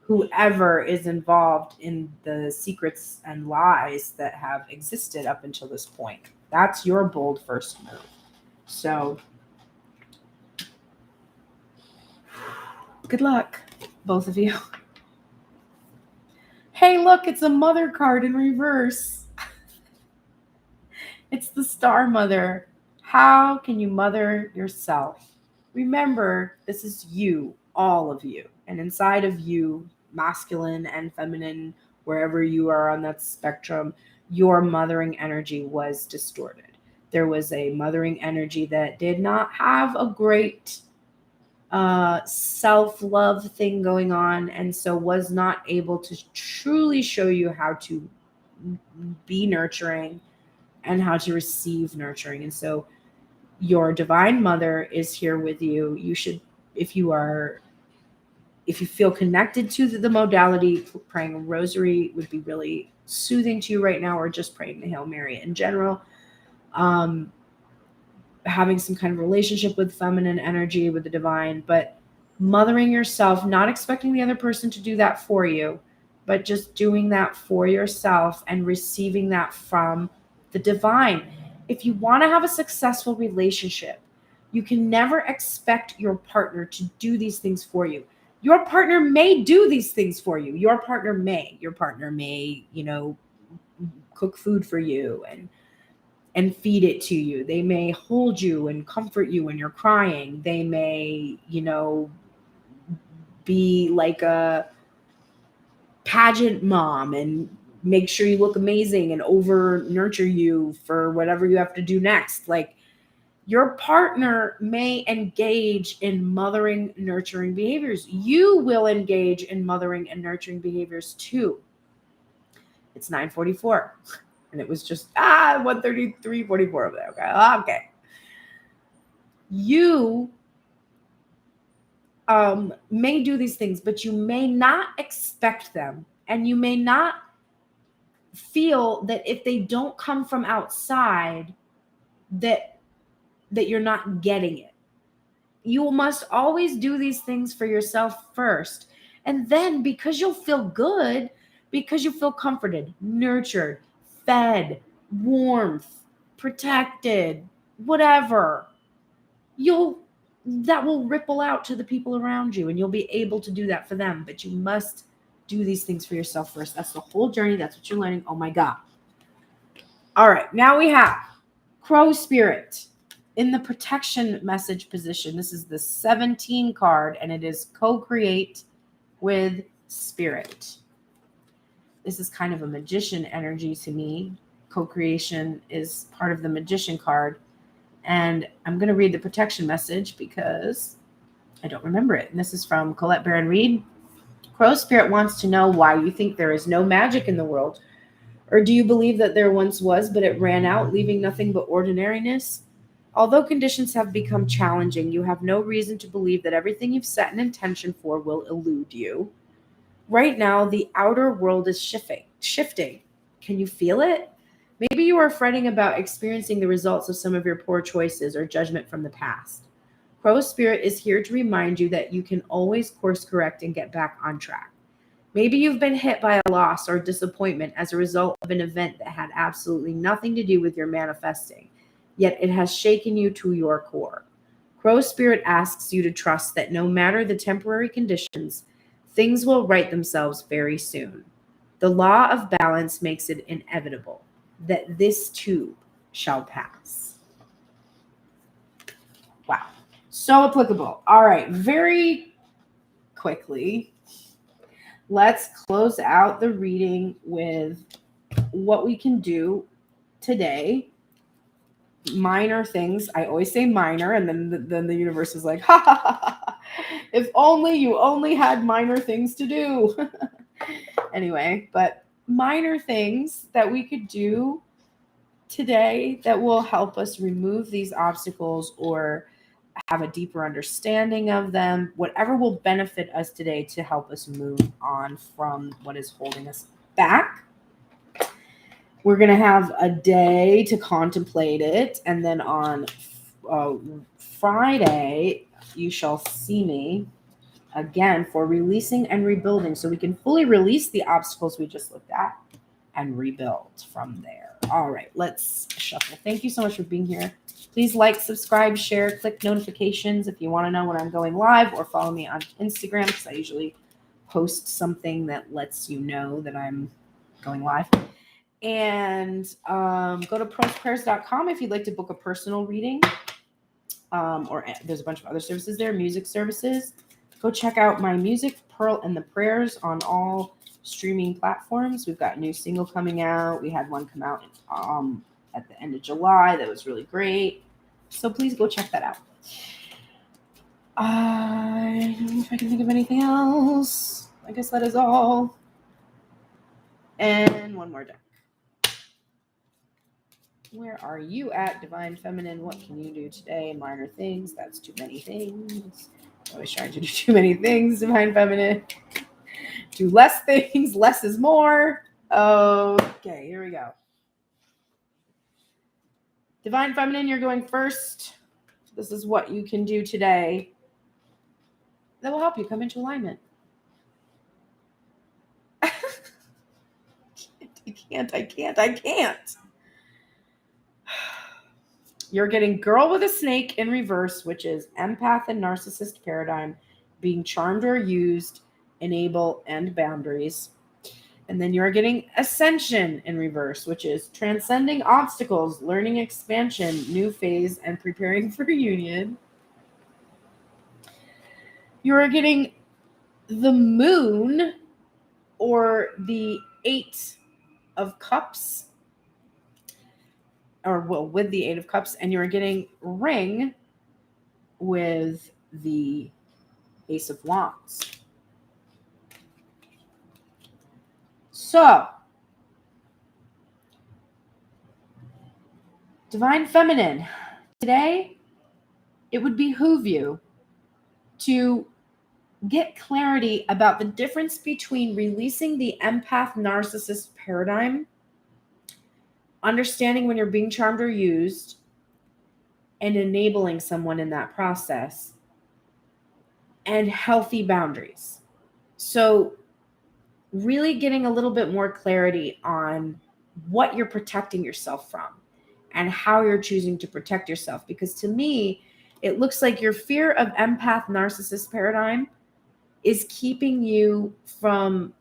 whoever is involved in the secrets and lies that have existed up until this point. That's your bold first move. So good luck, both of you. Hey, look, it's a mother card in reverse. It's the Star Mother. How can you mother yourself? Remember, this is you, all of you. And inside of you, masculine and feminine, wherever you are on that spectrum, your mothering energy was distorted. There was a mothering energy that did not have a great self-love thing going on, and so was not able to truly show you how to be nurturing and how to receive nurturing. And so your divine mother is here with you. You should, if you feel connected to the modality, praying a rosary would be really soothing to you right now, or just praying the Hail Mary in general. Having some kind of relationship with feminine energy, with the divine, but mothering yourself, not expecting the other person to do that for you, but just doing that for yourself and receiving that from the divine. If you want to have a successful relationship, you can never expect your partner to do these things for you. Your partner may do these things for you. Your partner may, you know, cook food for you and feed it to you. They may hold you and comfort you when you're crying. They may, you know, be like a pageant mom and make sure you look amazing and over nurture you for whatever you have to do next. Like, Your partner may engage in mothering, nurturing behaviors. You will engage in mothering and nurturing behaviors too. It's 9:44, and it was just 1:33:44 over there. Okay. You may do these things, but you may not expect them, and you may not feel that if they don't come from outside, that you're not getting it. You must always do these things for yourself first. And then, because you'll feel good, because you feel comforted, nurtured, fed, warmth, protected, whatever, that will ripple out to the people around you, and you'll be able to do that for them. But you must do these things for yourself first. That's the whole journey. That's what you're learning. Oh my God. All right. Now we have Crow Spirit in the protection message position. This is the 17 card, and it is co-create with spirit. This is kind of a magician energy to me. Co-creation is part of the magician card. And I'm going to read the protection message because I don't remember it. And this is from Colette Baron Reed. Crow Spirit wants to know why you think there is no magic in the world. Or do you believe that there once was, but it ran out, leaving nothing but ordinariness? Although conditions have become challenging, you have no reason to believe that everything you've set an intention for will elude you. Right now, the outer world is shifting. Can you feel it? Maybe you are fretting about experiencing the results of some of your poor choices or judgment from the past. Crow Spirit is here to remind you that you can always course correct and get back on track. Maybe you've been hit by a loss or disappointment as a result of an event that had absolutely nothing to do with your manifesting, yet it has shaken you to your core. Crow Spirit asks you to trust that no matter the temporary conditions, things will right themselves very soon. The law of balance makes it inevitable that this too shall pass. Wow. So applicable. All right. Very quickly, let's close out the reading with what we can do today. Minor things. I always say minor, and then the universe is like, ha ha ha ha. If only you only had minor things to do. Anyway, but minor things that we could do today that will help us remove these obstacles or have a deeper understanding of them, whatever will benefit us today to help us move on from what is holding us back. We're going to have a day to contemplate it, and then on Friday, you shall see me again for releasing and rebuilding, so we can fully release the obstacles we just looked at and rebuild from there. All right, let's shuffle. Thank you so much for being here. Please like, subscribe, share, click notifications if you want to know when I'm going live, or follow me on Instagram because I usually post something that lets you know that I'm going live. And go to prosprayers.com if you'd like to book a personal reading. Or there's a bunch of other services there, music services. Go check out my music, Pearl and the Prayers, on all streaming platforms. We've got a new single coming out. We had one come out at the end of July that was really great. So please go check that out. I don't know if I can think of anything else. I guess that is all. And one more deck. Where are you at, Divine Feminine? What can you do today? Minor things. That's too many things. Always trying to do too many things, Divine Feminine. Do less things. Less is more. Okay, here we go. Divine Feminine, you're going first. This is what you can do today that will help you come into alignment. I can't. You're getting Girl with a Snake in reverse, which is empath and narcissist paradigm, being charmed or used, enable, and boundaries. And then you're getting Ascension in reverse, which is transcending obstacles, learning expansion, new phase, and preparing for union. You're getting the Moon, or the Eight of Cups, with the Eight of Cups, and you're getting ring with the Ace of Wands. So, Divine Feminine, today it would behoove you to get clarity about the difference between releasing the empath narcissist paradigm, understanding when you're being charmed or used, and enabling someone in that process, and healthy boundaries. So really getting a little bit more clarity on what you're protecting yourself from and how you're choosing to protect yourself. Because to me, it looks like your fear of empath narcissist paradigm is keeping you from,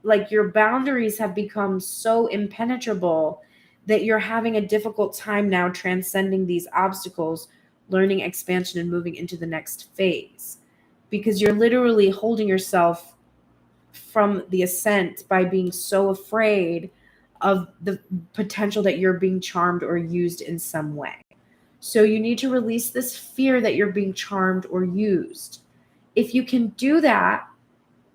like, your boundaries have become so impenetrable that you're having a difficult time now transcending these obstacles, learning expansion, and moving into the next phase. Because you're literally holding yourself from the ascent by being so afraid of the potential that you're being charmed or used in some way. So you need to release this fear that you're being charmed or used. If you can do that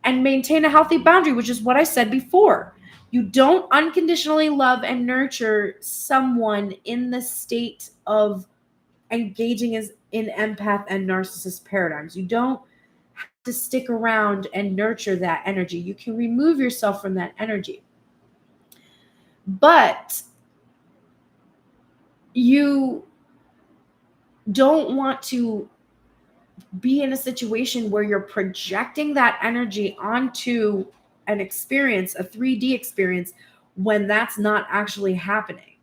and maintain a healthy boundary, which is what I said before, you don't unconditionally love and nurture someone in the state of engaging in empath and narcissist paradigms. You don't have to stick around and nurture that energy. You can remove yourself from that energy. But you don't want to be in a situation where you're projecting that energy onto an experience, a 3D experience, when that's not actually happening.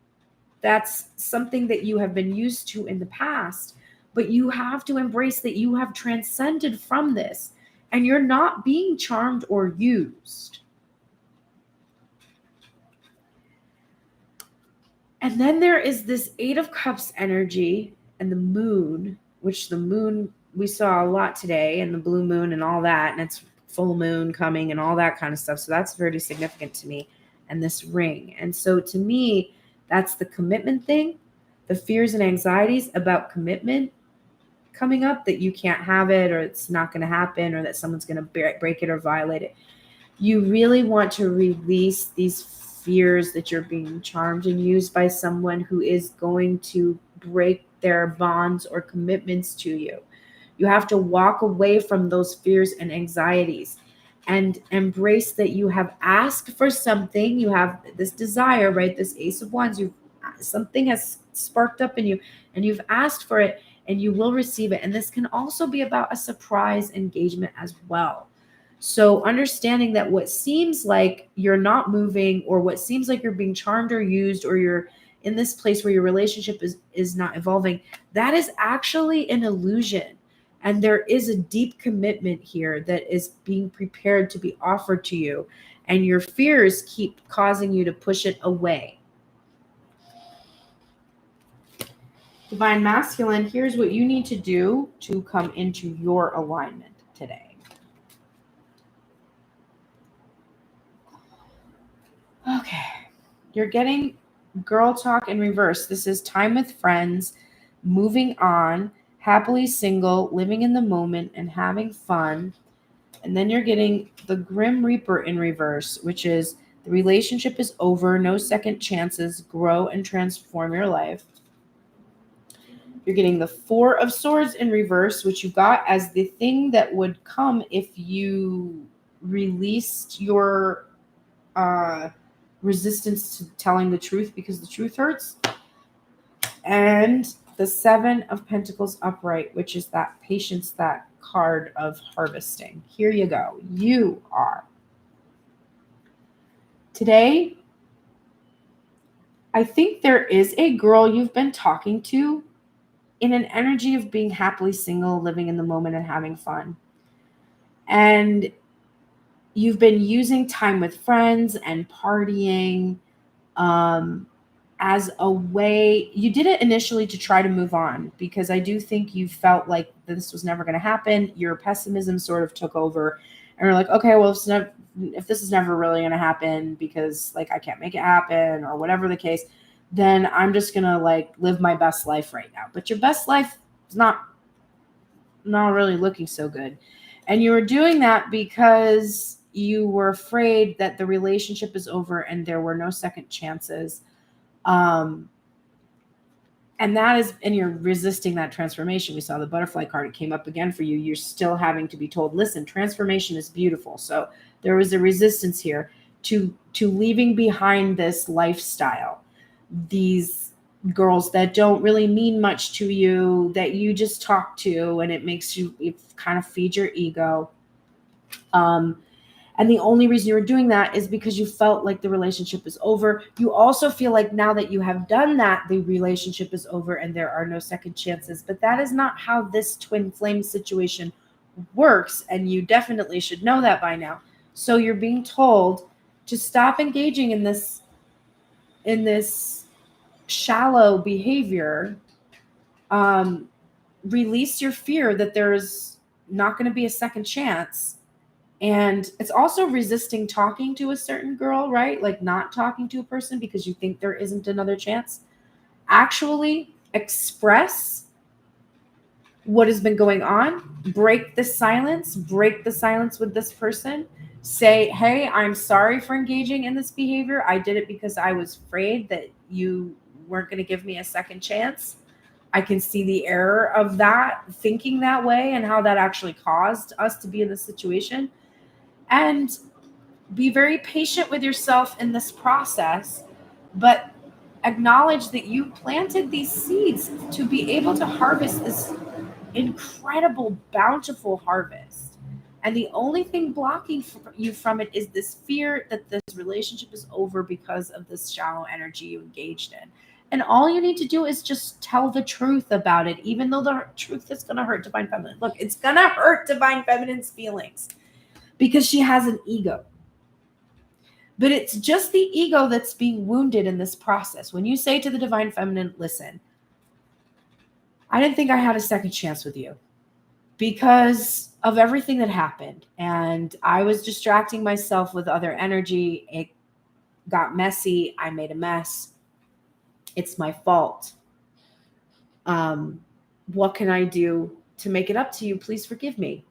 That's something that you have been used to in the past, but you have to embrace that you have transcended from this and you're not being charmed or used. And then there is this Eight of Cups energy and the moon, which the moon we saw a lot today, and the blue moon and all that, and it's full moon coming and all that kind of stuff. So that's very significant to me, and this ring. And so to me, that's the commitment thing, the fears and anxieties about commitment coming up, that you can't have it, or it's not going to happen, or that someone's going to break it or violate it. You really want to release these fears that you're being charmed and used by someone who is going to break their bonds or commitments to you. You have to walk away from those fears and anxieties and embrace that you have asked for something. You have this desire, right? This Ace of Wands, something has sparked up in you and you've asked for it and you will receive it. And this can also be about a surprise engagement as well. So understanding that what seems like you're not moving, or what seems like you're being charmed or used, or you're in this place where your relationship is not evolving, that is actually an illusion. And there is a deep commitment here that is being prepared to be offered to you. And your fears keep causing you to push it away. Divine Masculine, here's what you need to do to come into your alignment today. Okay. You're getting girl talk in reverse. This is time with friends, moving on, happily single, living in the moment, and having fun. And then you're getting the Grim Reaper in reverse, which is the relationship is over, no second chances, grow and transform your life. You're getting the Four of Swords in reverse, which you got as the thing that would come if you released your resistance to telling the truth, because the truth hurts. And the Seven of Pentacles upright, which is that patience, that card of harvesting. Here you go. You are. Today, I think there is a girl you've been talking to in an energy of being happily single, living in the moment and having fun. And you've been using time with friends and partying as a way. You did it initially to try to move on, because I do think you felt like this was never going to happen. Your pessimism sort of took over, and you're like, okay, well, if this is never really going to happen, because like I can't make it happen or whatever the case, then I'm just going to like live my best life right now. But your best life is not really looking so good. And you were doing that because you were afraid that the relationship is over and there were no second chances. And you're resisting that transformation. We saw the butterfly card. It came up again for you. You're still having to be told, listen, transformation is beautiful. So there was a resistance here to leaving behind this lifestyle, these girls that don't really mean much to you, that you just talk to, and it kind of feeds your ego. And the only reason you were doing that is because you felt like the relationship is over. You also feel like now that you have done that, the relationship is over and there are no second chances. But that is not how this twin flame situation works. And you definitely should know that by now. So you're being told to stop engaging in this shallow behavior. Release your fear that there's not going to be a second chance. And it's also resisting talking to a certain girl, right? Like not talking to a person because you think there isn't another chance. Actually express what has been going on. Break the silence with this person. Say, hey, I'm sorry for engaging in this behavior. I did it because I was afraid that you weren't going to give me a second chance. I can see the error of that, thinking that way, and how that actually caused us to be in this situation. And be very patient with yourself in this process, but acknowledge that you planted these seeds to be able to harvest this incredible, bountiful harvest. And the only thing blocking you from it is this fear that this relationship is over because of this shallow energy you engaged in. And all you need to do is just tell the truth about it, even though the truth is going to hurt Divine Feminine. Look, it's going to hurt Divine Feminine's feelings because she has an ego. But it's just the ego that's being wounded in this process. When you say to the Divine Feminine, listen, I didn't think I had a second chance with you because of everything that happened. And I was distracting myself with other energy. It got messy. I made a mess. It's my fault. What can I do to make it up to you? Please forgive me.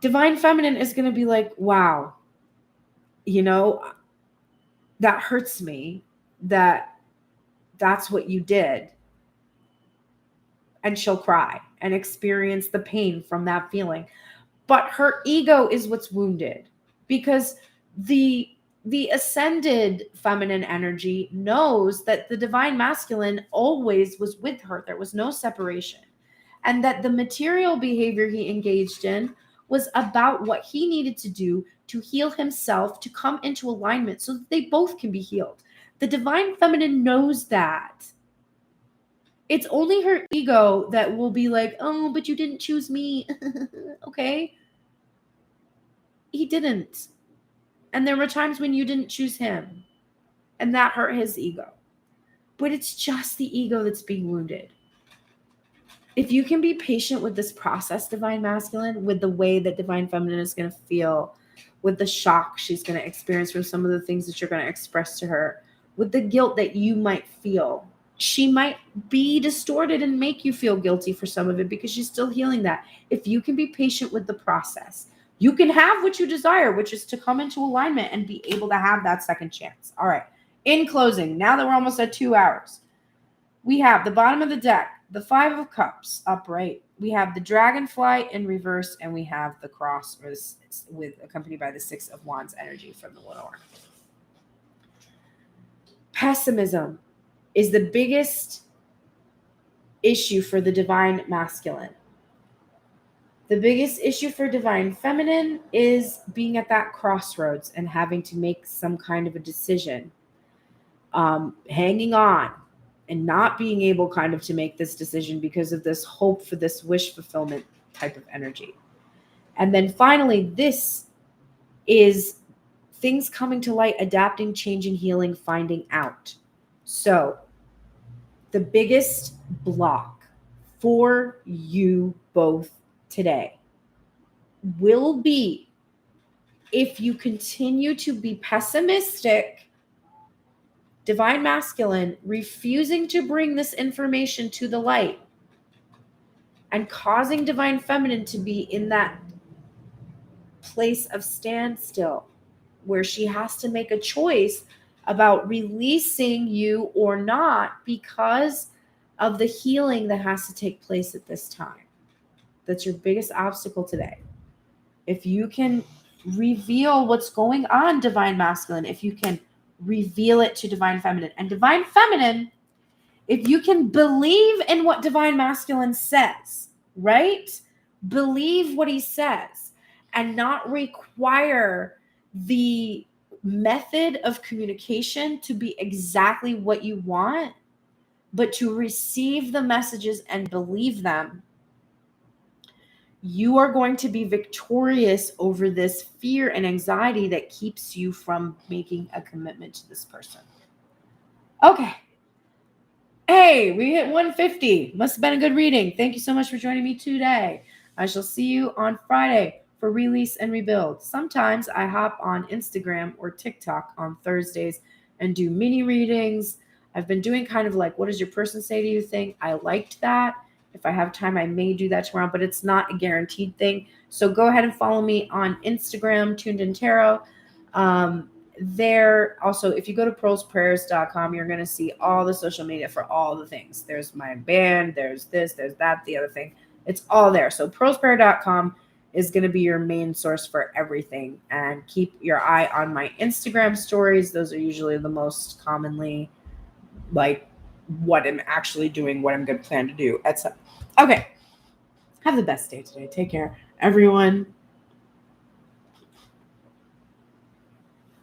Divine Feminine is going to be like, wow, that hurts me that's what you did. And she'll cry and experience the pain from that feeling. But her ego is what's wounded because the ascended feminine energy knows that the divine masculine always was with her. There was no separation. And that the material behavior he engaged in was about what he needed to do to heal himself, to come into alignment so that they both can be healed. The divine feminine knows that. It's only her ego that will be like, oh, but you didn't choose me. Okay. He didn't. And there were times when you didn't choose him. And that hurt his ego. But it's just the ego that's being wounded. If you can be patient with this process, Divine Masculine, with the way that Divine Feminine is going to feel, with the shock she's going to experience from some of the things that you're going to express to her, with the guilt that you might feel. She might be distorted and make you feel guilty for some of it because she's still healing that. If you can be patient with the process, you can have what you desire, which is to come into alignment and be able to have that second chance. All right. In closing, now that we're almost at 2 hours, we have the bottom of the deck, the 5 of Cups upright. We have the Dragonfly in reverse, and we have the Cross accompanied by the 6 of Wands energy from the Lenormand. Pessimism is the biggest issue for the Divine Masculine. The biggest issue for Divine Feminine is being at that crossroads and having to make some kind of a decision, hanging on and not being able kind of to make this decision because of this hope for this wish fulfillment type of energy. And then finally, this is things coming to light, adapting, changing, healing, finding out. So the biggest block for you both today will be if you continue to be pessimistic Divine Masculine refusing to bring this information to the light and causing Divine Feminine to be in that place of standstill where she has to make a choice about releasing you or not because of the healing that has to take place at this time. That's your biggest obstacle today. If you can reveal what's going on, Divine Masculine, if you can reveal it to Divine Feminine. And Divine Feminine, if you can believe in what Divine Masculine says, right? Believe what he says and not require the method of communication to be exactly what you want, but to receive the messages and believe them, you are going to be victorious over this fear and anxiety that keeps you from making a commitment to this person. Okay. Hey, we hit 150. Must have been a good reading. Thank you so much for joining me today. I shall see you on Friday for Release and Rebuild. Sometimes I hop on Instagram or TikTok on Thursdays and do mini readings. I've been doing kind of like, what does your person say to you thing? I liked that. If I have time, I may do that tomorrow, but it's not a guaranteed thing. So go ahead and follow me on Instagram, Tuned in Tarot. There also, if you go to pearlsprayers.com, you're going to see all the social media for all the things. There's my band, there's this, there's that, the other thing. It's all there. So pearlsprayer.com is going to be your main source for everything. And keep your eye on my Instagram stories. Those are usually the most commonly like what I'm actually doing, what I'm going to plan to do, etc. Okay. Have the best day today. Take care, everyone.